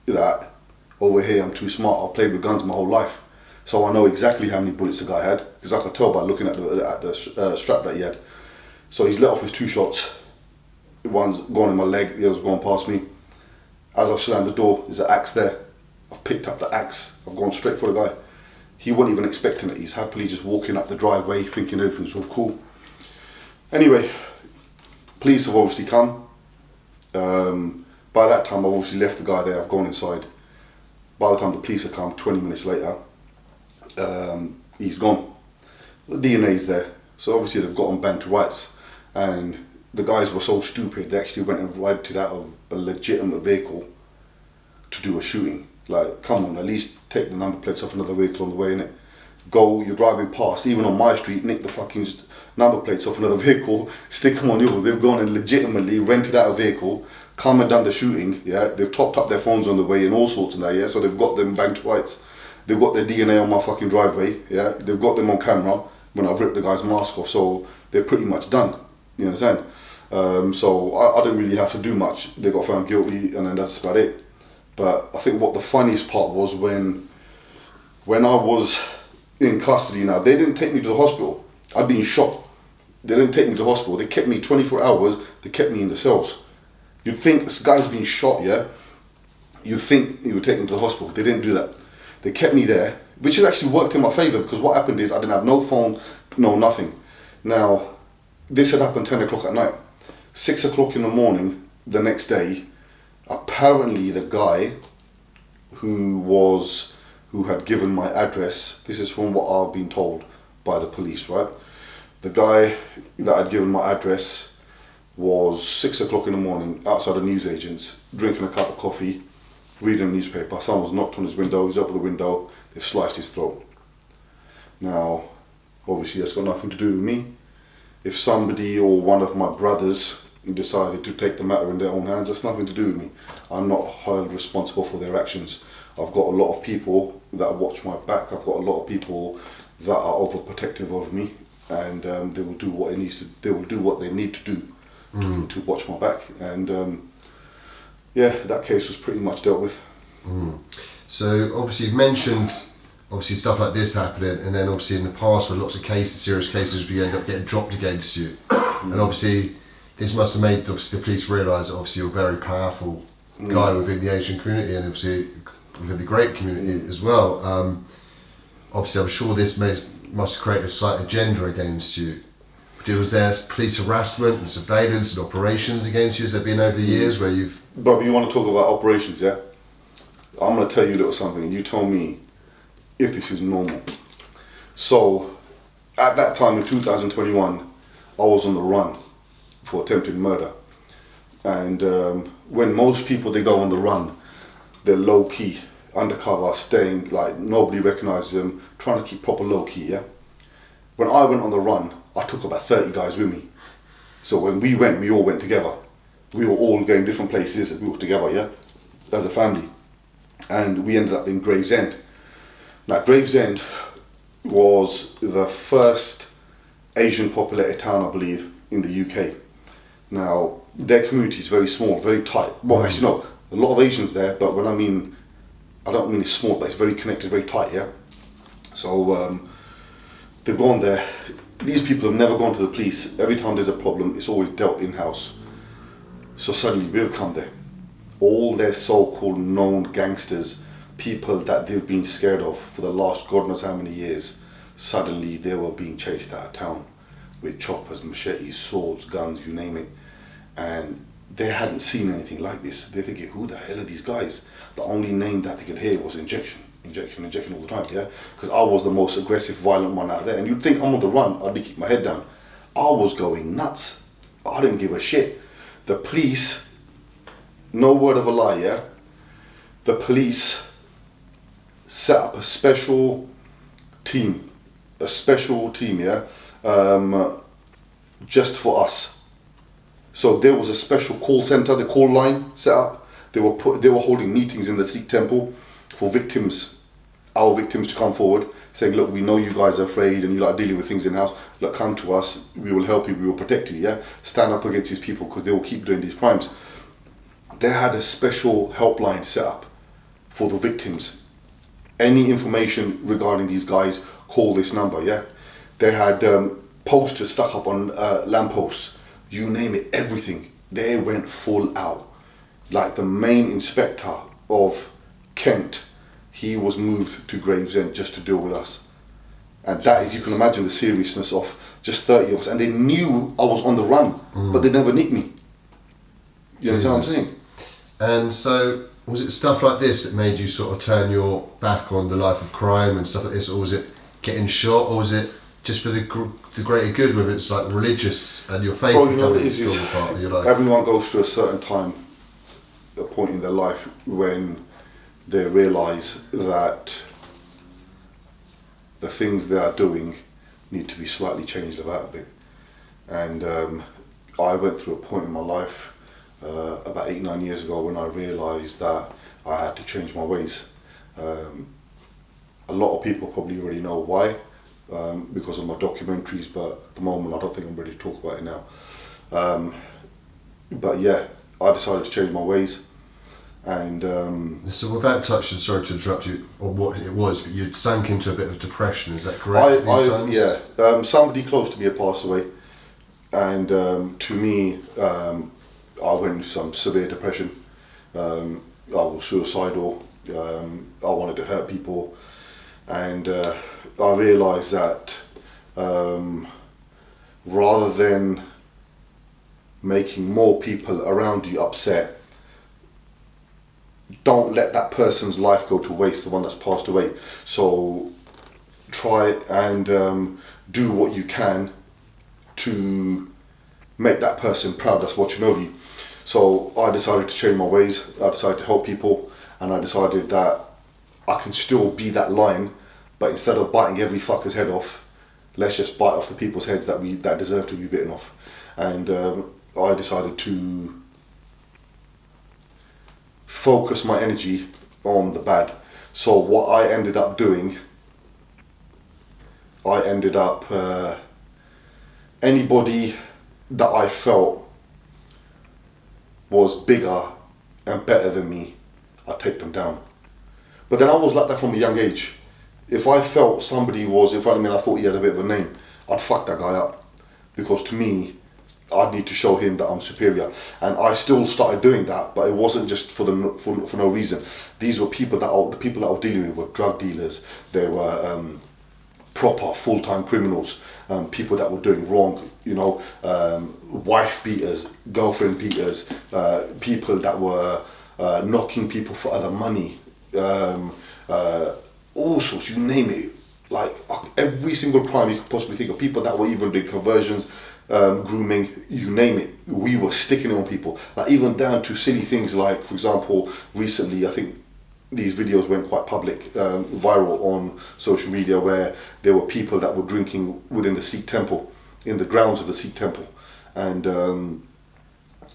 S1: that over here I'm too smart. I've played with guns my whole life, so I know exactly how many bullets the guy had, because I could tell by looking at the strap that he had. So he's let off with 2 shots. One's gone in my leg, the other's gone past me. As I've slammed the door, there's an axe there. I've picked up the axe. I've gone straight for the guy. He wasn't even expecting it. He's happily just walking up the driveway, thinking everything's all cool. Anyway, police have obviously come. By that time, I've obviously left the guy there. I've gone inside. By the time the police have come, 20 minutes later, he's gone. The DNA's there. So obviously they've got him banned to rights. And the guys were so stupid, they actually went and rented out of a legitimate vehicle to do a shooting. Like, come on, at least take the number plates off another vehicle on the way, innit? Go, you're driving past, even on my street, nick the fucking number plates off another vehicle, stick them on yours. They've gone and legitimately rented out a vehicle, come and done the shooting, yeah? They've topped up their phones on the way and all sorts of that, yeah? So they've got them banned to rights. They've got their DNA on my fucking driveway, yeah? They've got them on camera when I've ripped the guy's mask off, so they're pretty much done, you understand? So I didn't really have to do much. They got found guilty and then that's about it. But I think what the funniest part was when I was in custody now, they didn't take me to the hospital. I'd been shot. They didn't take me to the hospital. They kept me 24 hours. They kept me in the cells. You'd think this guy's been shot, yeah? You'd think he would take me to the hospital. They didn't do that. They kept me there, which has actually worked in my favour, because what happened is I didn't have no phone, no nothing. Now, this had happened 10 o'clock at night. 6 o'clock in the morning, the next day, apparently the guy who had given my address, this is from what I've been told by the police, right? The guy that had given my address was 6 o'clock in the morning outside the newsagents, drinking a cup of coffee, reading a newspaper. Someone's knocked on his window, he's opened the window, they've sliced his throat. Now, obviously that's got nothing to do with me. If somebody or one of my brothers decided to take the matter in their own hands, that's nothing to do with me. I'm not held responsible for their actions. I've got a lot of people that watch my back. I've got a lot of people that are overprotective of me, and they will do what they need to do to watch my back. And yeah, that case was pretty much dealt with.
S2: So obviously you've mentioned stuff like this happening, and then obviously in the past when lots of serious cases, we end up getting dropped against you, and obviously this must have made the police realise that obviously you're a very powerful guy within the Asian community, and obviously within the great community as well. Obviously I'm sure this must create a slight agenda against you. Was there police harassment and surveillance and operations against you? Has there been over the years where you've...
S1: Brother, you want to talk about operations, yeah? I'm going to tell you a little something, and you tell me if this is normal. So, at that time in 2021, I was on the run for attempted murder. And when most people, they go on the run, they're low key, undercover, staying, like nobody recognises them, trying to keep proper low key, yeah? When I went on the run, I took about 30 guys with me. So when we went, we all went together. We were all going different places, and we were together, yeah? As a family. And we ended up in Gravesend. Now, Gravesend was the first Asian populated town, I believe, in the UK. Now, their community is very small, very tight. Well, actually, no, a lot of Asians there, but when I don't mean it's small, but it's very connected, very tight, yeah? So, they've gone there. These people have never gone to the police. Every time there's a problem, it's always dealt in-house. So suddenly we've come there. All their so-called known gangsters people that they've been scared of for the last God knows how many years, suddenly they were being chased out of town with choppers, machetes, swords, guns, you name it. And they hadn't seen anything like this. They're thinking, who the hell are these guys? The only name that they could hear was injection all the time, yeah? Because I was the most aggressive, violent one out there. And you'd think I'm on the run, I'd be keeping my head down. I was going nuts. I didn't give a shit. The police, no word of a lie, yeah? The police set up a special team, yeah? Just for us. So there was a special call center, the call line set up. They were holding meetings in the Sikh temple for victims, our victims, to come forward, saying, look, we know you guys are afraid and you like dealing with things in house. Look, come to us. We will help you. We will protect you. Yeah, stand up against these people because they will keep doing these crimes. They had a special helpline set up for the victims. Any information regarding these guys, call this number. Yeah, they had posters stuck up on lampposts. You name it, everything. They went full out. Like the main inspector of Kent, he was moved to Gravesend just to deal with us. And that is, you can imagine the seriousness of just 30 of us. And they knew I was on the run, but they never nicked me. You understand what I'm saying?
S2: And so, was it stuff like this that made you sort of turn your back on the life of crime and stuff like this? Or was it getting shot? Or was it just for the greater good, whether it's like religious and your faith becoming a stronger part of your life?
S1: Everyone goes through a certain time, a point in their life when they realise that the things they are doing need to be slightly changed about a bit. And I went through a point in my life about 8-9 years ago when I realised that I had to change my ways. A lot of people probably already know why, because of my documentaries, but at the moment I don't think I'm ready to talk about it now. But yeah, I decided to change my ways. And
S2: so without touching, sorry to interrupt you, or what it was, but you'd sunk into a bit of depression, is that correct?
S1: Yeah, somebody close to me had passed away, and to me, I went into some severe depression. I was suicidal. I wanted to hurt people, and I realised that rather than making more people around you upset, don't let that person's life go to waste, the one that's passed away. So try and do what you can to make that person proud that's watching over you. So I decided to change my ways. I decided to help people, and I decided that I can still be that lion, but instead of biting every fucker's head off, let's just bite off the people's heads that deserve to be bitten off. And I decided to focus my energy on the bad. So what I ended up doing, anybody that I felt was bigger and better than me, I'd take them down. But then I was like that from a young age. If I felt somebody was in front of me and I thought he had a bit of a name, I'd fuck that guy up. Because to me, I'd need to show him that I'm superior. And I still started doing that, but it wasn't just for no reason. These were the people that I was dealing with were drug dealers. They were proper full-time criminals, people that were doing wrong, wife beaters, girlfriend beaters, people that were knocking people for other money, all sorts, you name it. Like every single crime you could possibly think of, people that were even doing conversions, grooming, you name it, we were sticking it on people. Like even down to silly things like, for example, recently I think these videos went quite public, viral on social media, where there were people that were drinking within the Sikh temple, in the grounds of the Sikh temple, and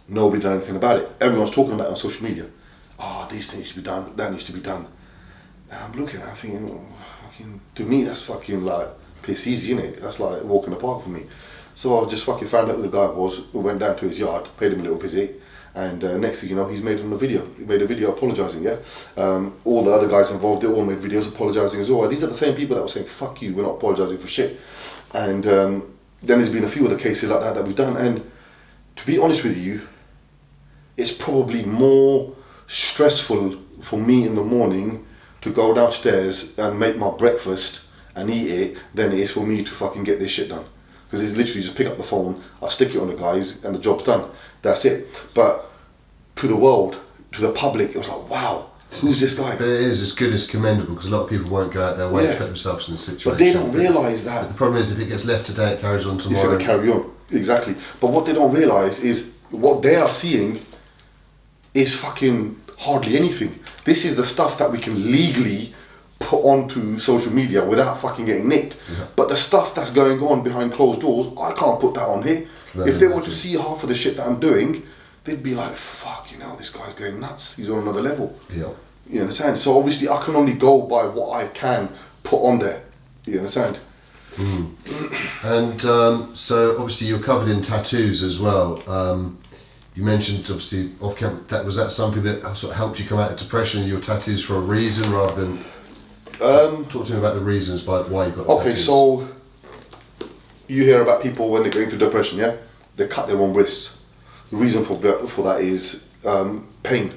S1: nobody did anything about it. Everyone's talking about it on social media. These things need to be done, that needs to be done. And I'm looking at it, I'm thinking, fucking, to me that's fucking like piss easy, innit? That's like a walk in the park for me. So I just fucking found out who the guy was, went down to his yard, paid him a little visit, and next thing you know, he's made a video apologising, yeah? All the other guys involved, they all made videos apologising as well. And these are the same people that were saying, fuck you, we're not apologising for shit. And then there's been a few other cases like that we've done, and to be honest with you, it's probably more stressful for me in the morning to go downstairs and make my breakfast and eat it than it is for me to fucking get this shit done. Because it's literally just pick up the phone, I stick it on the guys, and the job's done. That's it. But to the world, to the public, it was like, wow, who's this guy?
S2: But it is, it's good, it's commendable, because a lot of people won't go out their way to put themselves in a situation.
S1: But they don't realise that.
S2: But the problem is, if it gets left today, it carries on tomorrow.
S1: It's going to carry on, exactly. But what they don't realise is what they are seeing is fucking hardly anything. This is the stuff that we can legally put onto social media without fucking getting nicked.
S2: Yeah.
S1: But the stuff that's going on behind closed doors, I can't put that on here. If they were to see half of the shit that I'm doing, they'd be like, fuck, you know, this guy's going nuts. He's on another level.
S2: Yeah.
S1: You understand? So obviously I can only go by what I can put on there. You understand?
S2: Mm. And so obviously you're covered in tattoos as well. You mentioned obviously off camera, was that something that sort of helped you come out of depression, your tattoos for a reason rather than... talk to me about the reasons why you got tattoos.
S1: Okay, so you hear about people when they're going through depression, yeah? They cut their own wrists. The reason for that is pain.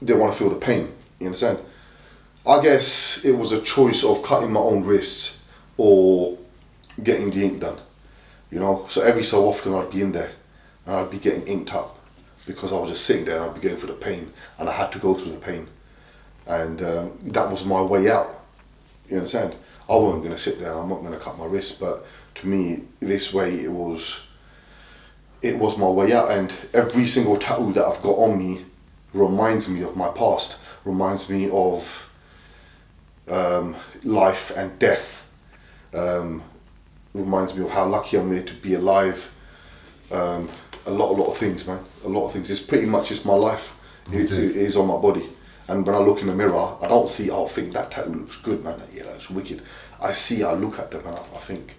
S1: They want to feel the pain, you understand? I guess it was a choice of cutting my own wrists or getting the ink done, you know? So every so often I'd be in there and I'd be getting inked up because I was just sitting there and I'd be going through the pain and I had to go through the pain. And that was my way out, you understand? I wasn't going to sit there and I'm not going to cut my wrist, but to me, this way it was my way out. And every single tattoo that I've got on me reminds me of my past, reminds me of life and death, reminds me of how lucky I'm here to be alive. A lot of things, man. A lot of things. It's pretty much just my life. It is on my body. And when I look in the mirror, I don't see, I think that tattoo looks good, man. Yeah, that's wicked. I look at them and I think,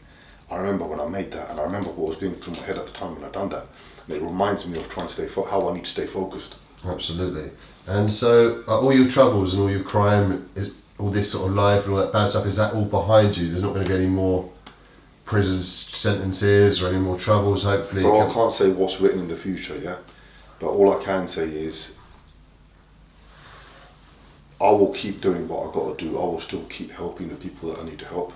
S1: I remember when I made that, and I remember what was going through my head at the time when I done that. And it reminds me of trying to how I need to stay focused.
S2: Absolutely. And so, all your troubles and all your crime, all this sort of life and all that bad stuff, is that all behind you? There's not going to be any more prison sentences or any more troubles, hopefully?
S1: Bro, I can't say what's written in the future, yeah? But all I can say is, I will keep doing what I got to do. I will still keep helping the people that I need to help.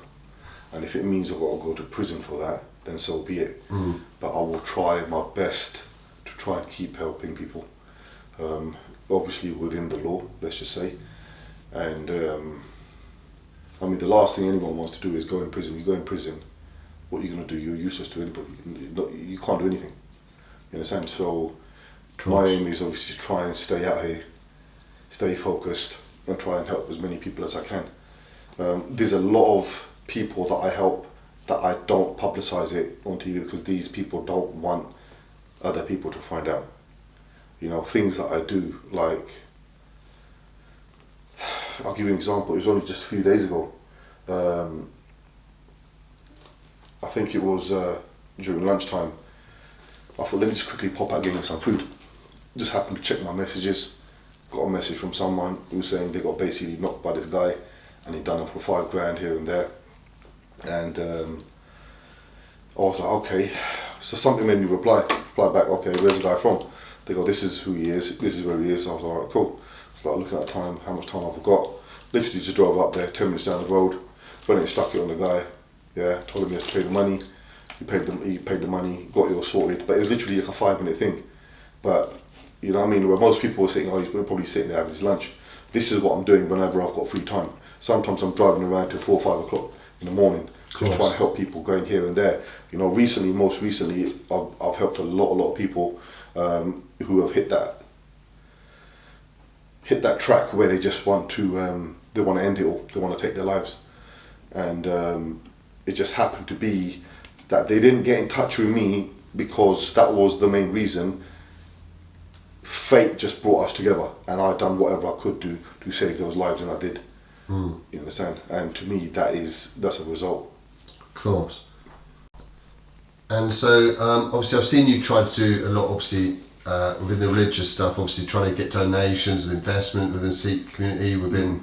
S1: And if it means I've got to go to prison for that, then so be it. Mm. But I will try my best to try and keep helping people. Obviously within the law, let's just say. And I mean, the last thing anyone wants to do is go in prison. You go in prison, what are you going to do? You're useless to anybody. You can't do anything. You understand? So my aim is obviously to try and stay out here, stay focused, and try and help as many people as I can. There's a lot of people that I help that I don't publicise it on TV because these people don't want other people to find out. You know, things that I do, like, I'll give you an example. It was only just a few days ago. I think it was during lunchtime. I thought, let me just quickly pop out getting some food. Just happened to check my messages. Got a message from someone who was saying they got basically knocked by this guy and he'd done them for $5,000 here and there. And I was like, okay. So something made me reply back, okay, where's the guy from? They go, this is who he is, this is where he is. I was like, alright, cool. Start looking at the time, how much time I've got. Literally just drove up there, 10 minutes down the road, went and stuck it on the guy. Yeah, told him he had to pay the money. He paid the money, got it all sorted. But it was literally like a 5-minute thing. But you know what I mean? Where most people were saying, oh, he's probably sitting there having his lunch. This is what I'm doing whenever I've got free time. Sometimes I'm driving around till 4 or 5 o'clock in the morning to try and help people going here and there. You know, most recently, I've helped a lot of people who have hit that track where they just want to, they want to end it all. They want to take their lives. And it just happened to be that they didn't get in touch with me because that was the main reason. Fate just brought us together, and I done whatever I could do to save those lives, and I did. You understand? And to me, that's a result.
S2: Of course. And so, obviously, I've seen you try to do a lot, obviously, within the religious stuff, obviously trying to get donations and investment within the Sikh community, within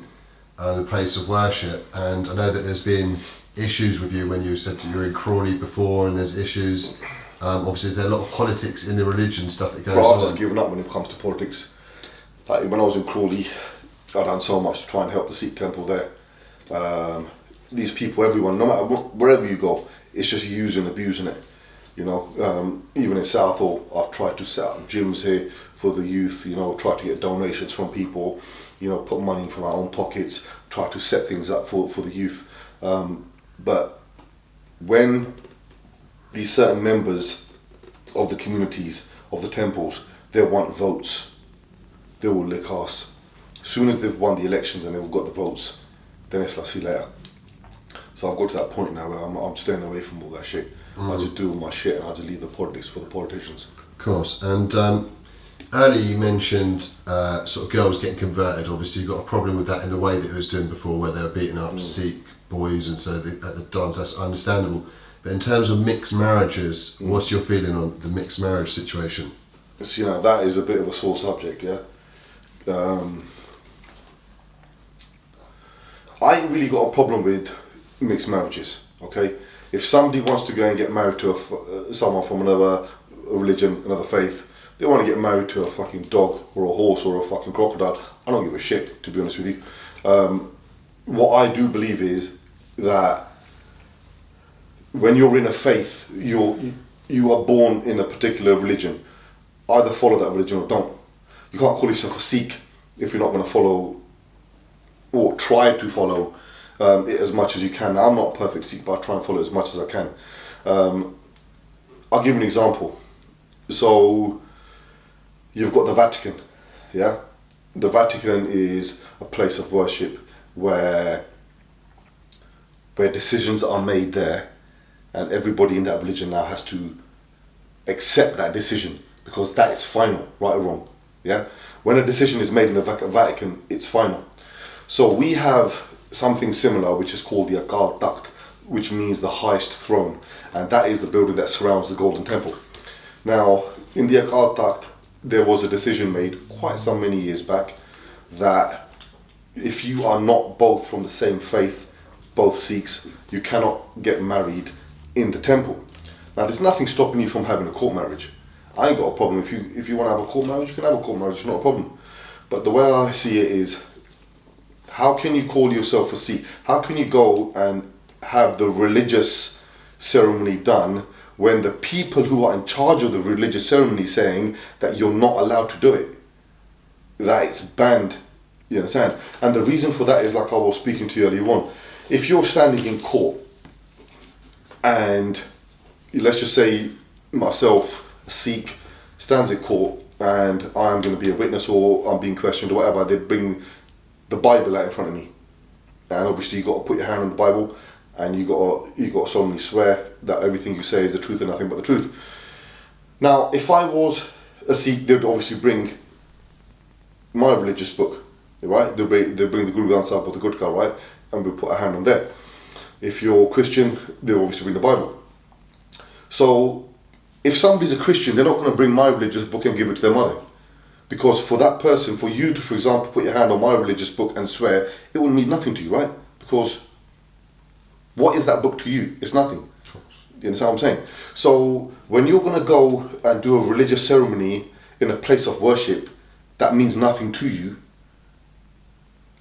S2: the place of worship. And I know that there's been issues with you when you said you were in Crawley before, and there's issues. Obviously, there's a lot of politics in the religion stuff that goes on.
S1: I've just given up when it comes to politics. Like when I was in Crawley, I've done so much to try and help the Sikh temple there. These people, everyone, no matter wherever you go, it's just using, abusing it. You know, even in Southall, I've tried to set up gyms here for the youth. You know, try to get donations from people. You know, put money from our own pockets. Try to set things up for the youth. But when these certain members of the communities, of the temples, they want votes, they will lick arse. As soon as they've won the elections and they've got the votes, then it's like, see you later. So I've got to that point now where I'm staying away from all that shit. I just do all my shit and I just leave the politics for the politicians.
S2: Of course. And earlier you mentioned sort of girls getting converted. Obviously, you got a problem with that in the way that it was doing before, where they were beating up Sikh boys, and so at the dance, that's understandable. But in terms of mixed marriages, what's your feeling on the mixed marriage situation?
S1: So, you know, that is a bit of a sore subject, yeah. I ain't really got a problem with mixed marriages, okay? If somebody wants to go and get married to someone from another religion, another faith, they want to get married to a fucking dog or a horse or a fucking crocodile, I don't give a shit, to be honest with you. What I do believe is that when you're in a faith, you are born in a particular religion. Either follow that religion or don't. You can't call yourself a Sikh if you're not going to follow or try to follow it as much as you can. Now, I'm not a perfect Sikh, but I try and follow it as much as I can. I'll give you an example. So, you've got the Vatican, yeah? The Vatican is a place of worship where decisions are made there, and everybody in that religion now has to accept that decision because that is final, right or wrong, yeah? When a decision is made in the Vatican, it's final. So we have something similar which is called the Akal Takht, which means the highest throne, and that is the building that surrounds the Golden Temple. Now, in the Akal Takht, there was a decision made quite some many years back that if you are not both from the same faith, both Sikhs, you cannot get married in the temple. Now, there's nothing stopping you from having a court marriage. I ain't got a problem. If you want to have a court marriage, you can have a court marriage, it's not a problem. But the way I see it is, how can you call yourself a Sikh? How can you go and have the religious ceremony done when the people who are in charge of the religious ceremony saying that you're not allowed to do it? That it's banned, you understand? And the reason for that is, like I was speaking to you earlier on, if you're standing in court and let's just say myself, a Sikh, stands in court and I'm going to be a witness or I'm being questioned or whatever, they bring the Bible out in front of me, and obviously you got to put your hand on the Bible and you got to solemnly swear that everything you say is the truth and nothing but the truth. Now, if I was a Sikh, they would obviously bring my religious book, right? They bring the Guru Granth Sahib or the Gurkha, right? And we put a hand on there. If you're Christian, they'll obviously bring the Bible. So, if somebody's a Christian, they're not going to bring my religious book and give it to their mother. Because for that person, for you to, for example, put your hand on my religious book and swear, it will mean nothing to you, right? Because what is that book to you? It's nothing. You understand what I'm saying? So when you're going to go and do a religious ceremony in a place of worship that means nothing to you,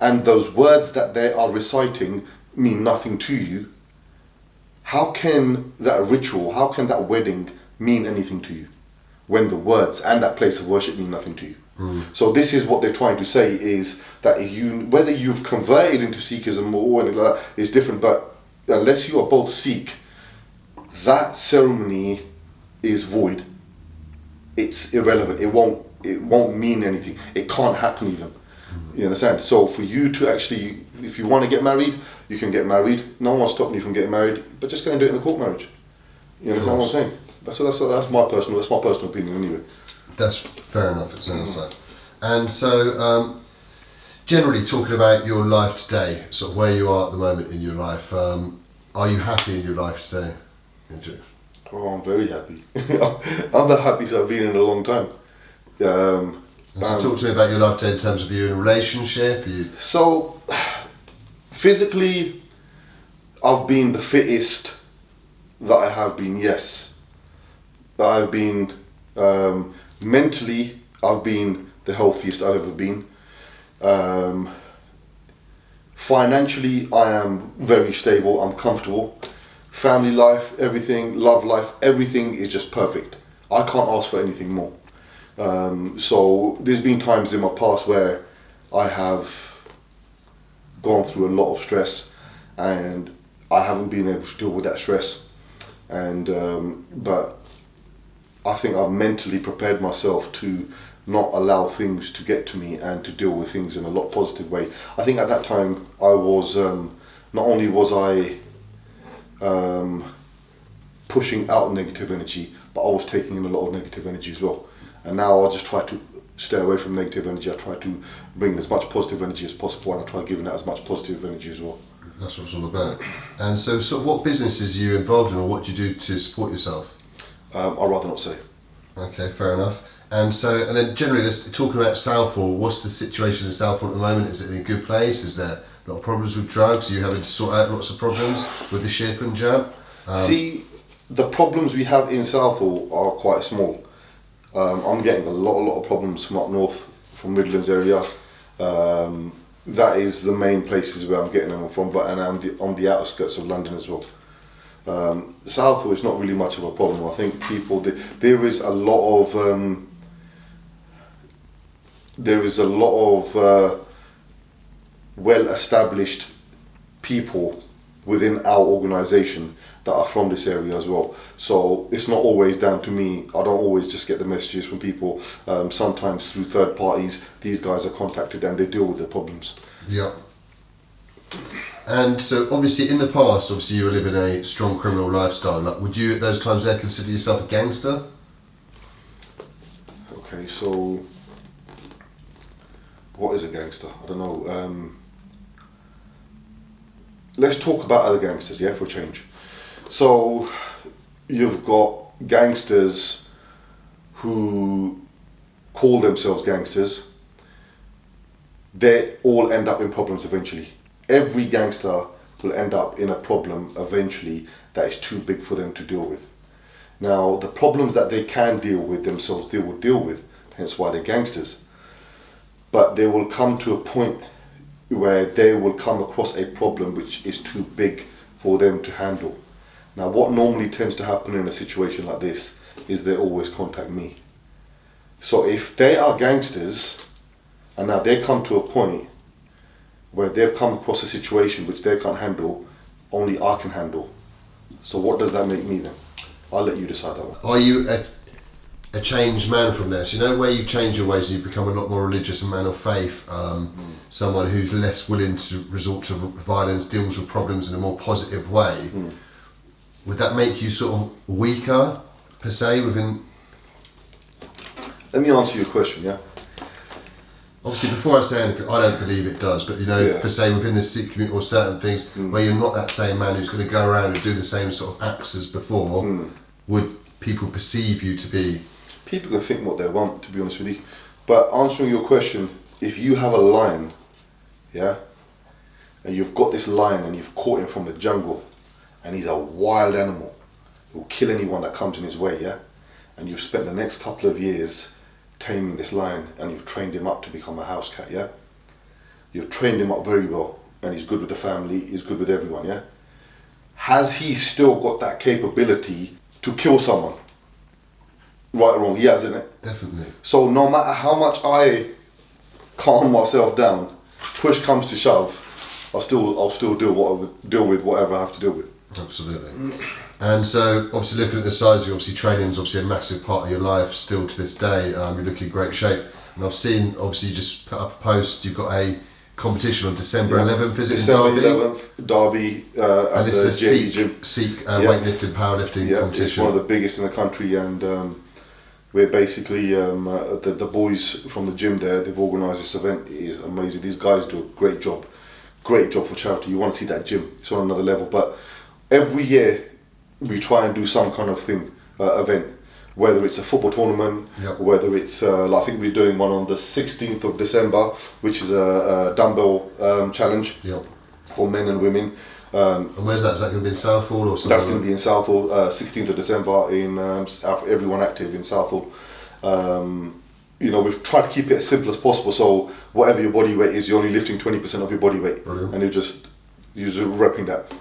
S1: and those words that they are reciting mean nothing to you, how can that ritual, how can that wedding mean anything to you when the words and that place of worship mean nothing to you? So this is what they're trying to say, is that whether you've converted into Sikhism or anything like that is different, but unless you are both Sikh, that ceremony is void. It's irrelevant. It won't mean anything. It can't happen even. You understand? So for you to actually, if you want to get married, you can get married. No one's stopping you from getting married, but just go and do it in the court marriage. You understand what I'm saying? That's my personal opinion anyway.
S2: That's fair enough, it sounds like. And so, generally talking about your life today, sort of where you are at the moment in your life, are you happy in your life today?
S1: Oh, I'm very happy. I'm the happiest I've been in a long time.
S2: So talk to me about your life today in terms of you in a relationship.
S1: So, physically, I've been the fittest that I have been, yes. I've been, mentally, I've been the healthiest I've ever been. Financially, I am very stable. I'm comfortable. Family life, everything, love life, everything is just perfect. I can't ask for anything more. So there's been times in my past where I have gone through a lot of stress, and I haven't been able to deal with that stress. And but I think I've mentally prepared myself to not allow things to get to me and to deal with things in a lot positive way. I think at that time I was not only was I pushing out negative energy, but I was taking in a lot of negative energy as well. And now I just try to stay away from negative energy. I try to bring in as much positive energy as possible, and I try giving that as much positive energy as well.
S2: That's what it's all about. And so, what businesses are you involved in, or what do you do to support yourself?
S1: I'd rather not say.
S2: Okay, fair enough. And then generally, let's talking about Southall. What's the situation in Southall at the moment? Is it in a good place? Is there a lot of problems with drugs? Are you having to sort out lots of problems with the Shere Punjab?
S1: See, the problems we have in Southall are quite small. I'm getting a lot of problems from up north, from Midlands area. That is the main places where I'm getting them from, and I'm on the outskirts of London as well. Southall is not really much of a problem. I think there is a lot of well-established people within our organisation that are from this area as well. So it's not always down to me. I don't always just get the messages from people. Sometimes through third parties, these guys are contacted and they deal with the problems.
S2: Yeah. And so obviously in the past, you were living a strong criminal lifestyle. Like, would you at those times there consider yourself a gangster?
S1: Okay, so what is a gangster? I don't know. Let's talk about other gangsters, yeah, for a change. So you've got gangsters who call themselves gangsters. They all end up in problems eventually. Every gangster will end up in a problem eventually that is too big for them to deal with. Now, the problems that they can deal with themselves, they will deal with, hence why they're gangsters. But they will come to a point where they will come across a problem which is too big for them to handle. Now, what normally tends to happen in a situation like this is they always contact me. So if they are gangsters, and now they come to a point where they've come across a situation which they can't handle, only I can handle. So what does that make me then? I'll let you decide that one.
S2: Are you a changed man from this? You know, where you change your ways and you become a lot more religious and man of faith, someone who's less willing to resort to violence, deals with problems in a more positive way. Would that make you sort of weaker, per se, within...
S1: Let me answer your question, yeah?
S2: Obviously, before I say anything, I don't believe it does, but per se, within the Sikh community or certain things where you're not that same man who's going to go around and do the same sort of acts as before, would people perceive you to be?
S1: People can think what they want, to be honest with you. But answering your question, if you have a lion, yeah, and you've got this lion and you've caught him from the jungle, and he's a wild animal, he'll kill anyone that comes in his way, yeah, and you've spent the next couple of years taming this lion and you've trained him up to become a house cat, yeah? You've trained him up very well and he's good with the family, he's good with everyone, yeah? Has he still got that capability to kill someone? Right or wrong, he has, isn't it?
S2: Definitely.
S1: So no matter how much I calm myself down, push comes to shove, I'll still deal with whatever I have to deal with.
S2: Absolutely. And so, obviously, looking at the size, training is obviously a massive part of your life still to this day. You're looking in great shape. And I've seen, obviously, you just put up a post, you've got a competition on December 11th, is it?
S1: December 11th, Derby,
S2: and this is a
S1: gym.
S2: Sikh weightlifting, powerlifting competition.
S1: It's one of the biggest in the country, and we're basically, the boys from the gym there, they've organised this event. It is amazing. These guys do a great job for charity. You want to see that gym, it's on another level. But every year, we try and do some kind of thing, event, whether it's a football tournament, whether it's, I think we're doing one on the 16th of December, which is a dumbbell challenge for men and women.
S2: And where's that? Is that going to be in Southall or something?
S1: That's going to be in Southall, 16th of December in Everyone Active in Southall. you know, we've tried to keep it as simple as possible. So whatever your body weight is, you're only lifting 20% of your body weight.
S2: Brilliant.
S1: And you're just repping that.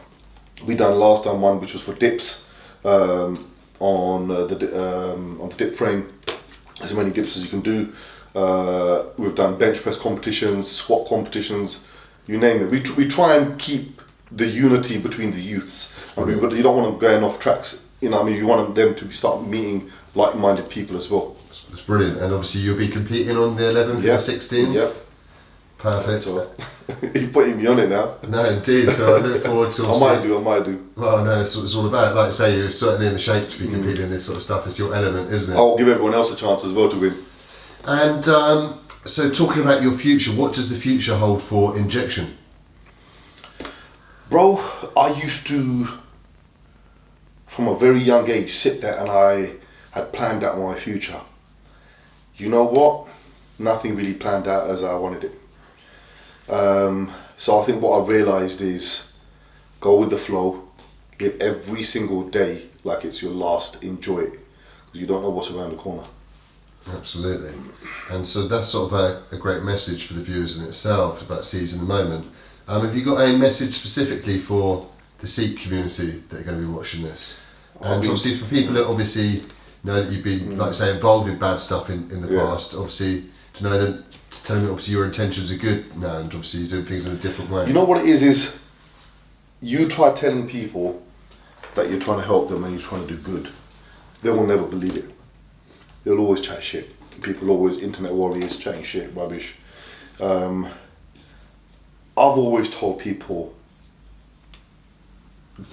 S1: We done last time one which was for dips on the dip frame, as many dips as you can do. We've done bench press competitions, squat competitions, you name it. We try and keep the unity between the youths. But you don't want them going off tracks. You know, I mean, you want them to start meeting like-minded people as well.
S2: It's brilliant. And obviously you'll be competing on the 11th and the 16th.
S1: Yep.
S2: Perfect.
S1: So, you're putting me on it now.
S2: No, indeed. So I look forward to.
S1: I might do.
S2: Well, no, it's what it's all about. Like I say, you're certainly in the shape to be competing in this sort of stuff. It's your element, isn't it?
S1: I'll give everyone else a chance as well to win.
S2: And so, talking about your future, what does the future hold for Injection?
S1: Bro, I used to, from a very young age, sit there and I had planned out my future. You know what? Nothing really planned out as I wanted it. So I think what I've realised is go with the flow, live every single day like it's your last, enjoy it, because you don't know what's around the corner.
S2: Absolutely. And so that's sort of a great message for the viewers in itself about seizing the moment. Have you got a message specifically for the Sikh community that are going to be watching this? And obviously for people that obviously know that you've been, like I say, involved in bad stuff in the past, obviously to know that, to tell them obviously your intentions are good now and obviously you're doing things in a different way.
S1: You know what it is you try telling people that you're trying to help them and you're trying to do good, they will never believe it. They'll always chat shit. People always, internet warriors, chatting shit, rubbish. I've always told people,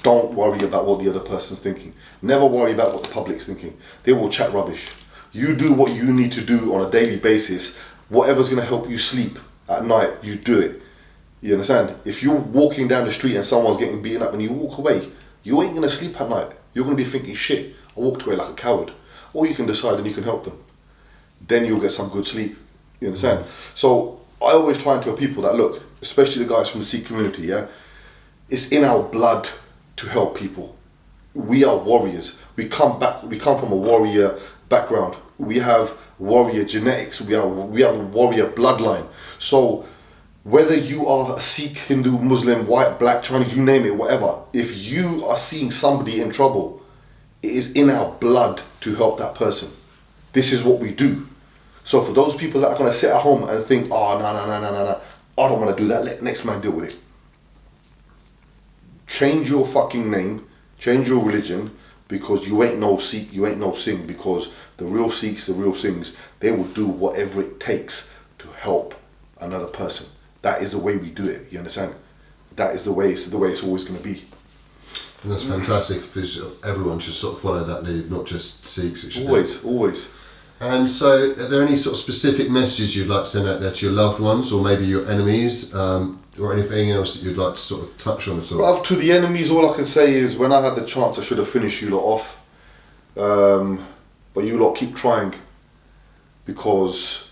S1: don't worry about what the other person's thinking. Never worry about what the public's thinking. They will chat rubbish. You do what you need to do on a daily basis. Whatever's going to help you sleep at night, you do it. You understand? If you're walking down the street and someone's getting beaten up and you walk away, you ain't going to sleep at night. You're going to be thinking, shit, I walked away like a coward. Or you can decide and you can help them. Then you'll get some good sleep. You understand? So I always try and tell people that, look, especially the guys from the Sikh community, yeah, it's in our blood to help people. We are warriors. We come from a warrior background. We have warrior genetics. We have a warrior bloodline. So whether you are a Sikh, Hindu, Muslim, white, black, Chinese, you name it, whatever, if you are seeing somebody in trouble, it is in our blood to help that person. This is what we do. So for those people that are going to sit at home and think, oh, no, I don't want to do that, let next man deal with it. Change your fucking name, change your religion, because you ain't no Sikh, you ain't no Singh, because the real Sikhs, the real Singhs, they will do whatever it takes to help another person. That is the way we do it, you understand? That is the way it's always going to be.
S2: And that's fantastic, because everyone should sort of follow that lead, not just Sikhs. It should
S1: Always.
S2: And so, are there any sort of specific messages you'd like to send out there to your loved ones, or maybe your enemies, or anything else that you'd like to sort of touch on at all?
S1: Well, to the enemies, all I can say is, when I had the chance, I should have finished you lot off. But you lot keep trying, because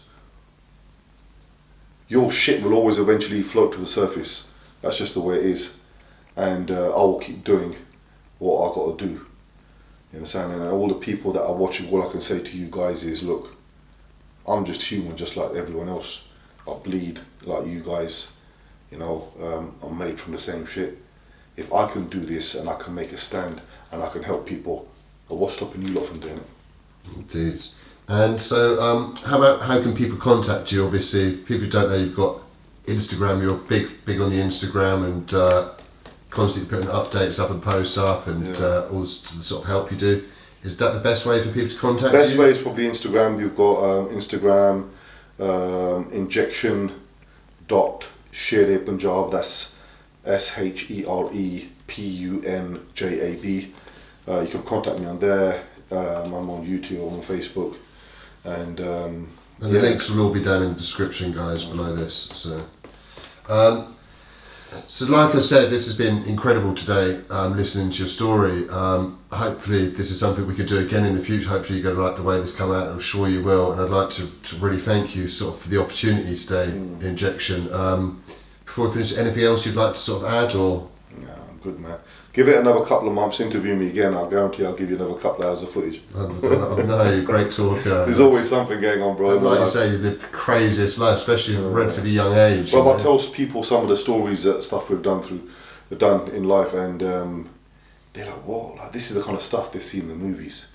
S1: your shit will always eventually float to the surface. That's just the way it is. And I will keep doing what I got to do. You understand? And all the people that are watching, all I can say to you guys is, look, I'm just human, just like everyone else. I bleed like you guys. You know, I'm made from the same shit. If I can do this and I can make a stand and I can help people, what's stopping you lot from doing it?
S2: Indeed. And so, how can people contact you? Obviously, if people don't know, you've got Instagram. You're big on the Instagram and constantly putting updates up and posts up and all the sort of help you do. Is that the best way for people to contact you?
S1: Best way is probably Instagram. You've got Instagram, injection.Shere Punjab. That's SHEREPUNJAB. You can contact me on there. I'm on YouTube, I'm on Facebook, and
S2: the links will all be down in the description, guys, below this. So like I said, this has been incredible today, listening to your story. Hopefully this is something we could do again in the future. Hopefully you're going to like the way this come out, I'm sure you will, and I'd like to really thank you sort of for the opportunity today, the Injection. Before we finish, anything else you'd like to sort of add, or?
S1: No, I'm good, man. Give it another couple of months, interview me again, I'll guarantee I'll give you another couple of hours of footage.
S2: No, you're a great talker.
S1: There's always something going on, bro.
S2: And like you say, you lived the craziest life, especially at a relatively young age.
S1: Well, I tell people some of the stories, that stuff we've done in life, and they're like, "Whoa! Like this is the kind of stuff they see in the movies."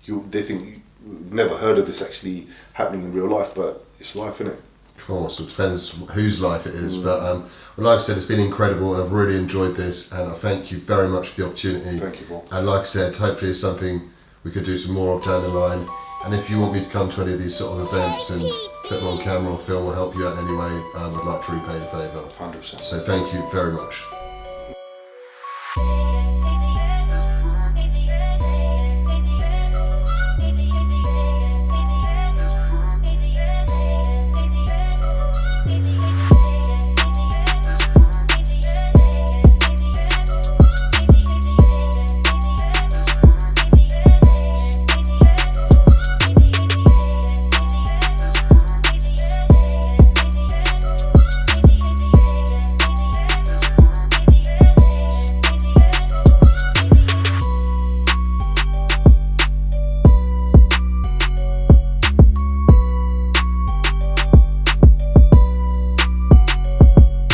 S1: They think you've never heard of this actually happening in real life, but it's life, innit?
S2: Of course, it depends whose life it is. But well, like I said, it's been incredible, and I've really enjoyed this, and I thank you very much for the opportunity.
S1: Thank you, bro.
S2: And like I said, hopefully it's something we could do some more of down the line. And if you want me to come to any of these sort of events and put them on camera or film or help you out in any way, I would like to repay the favour.
S1: 100%.
S2: So thank you very much.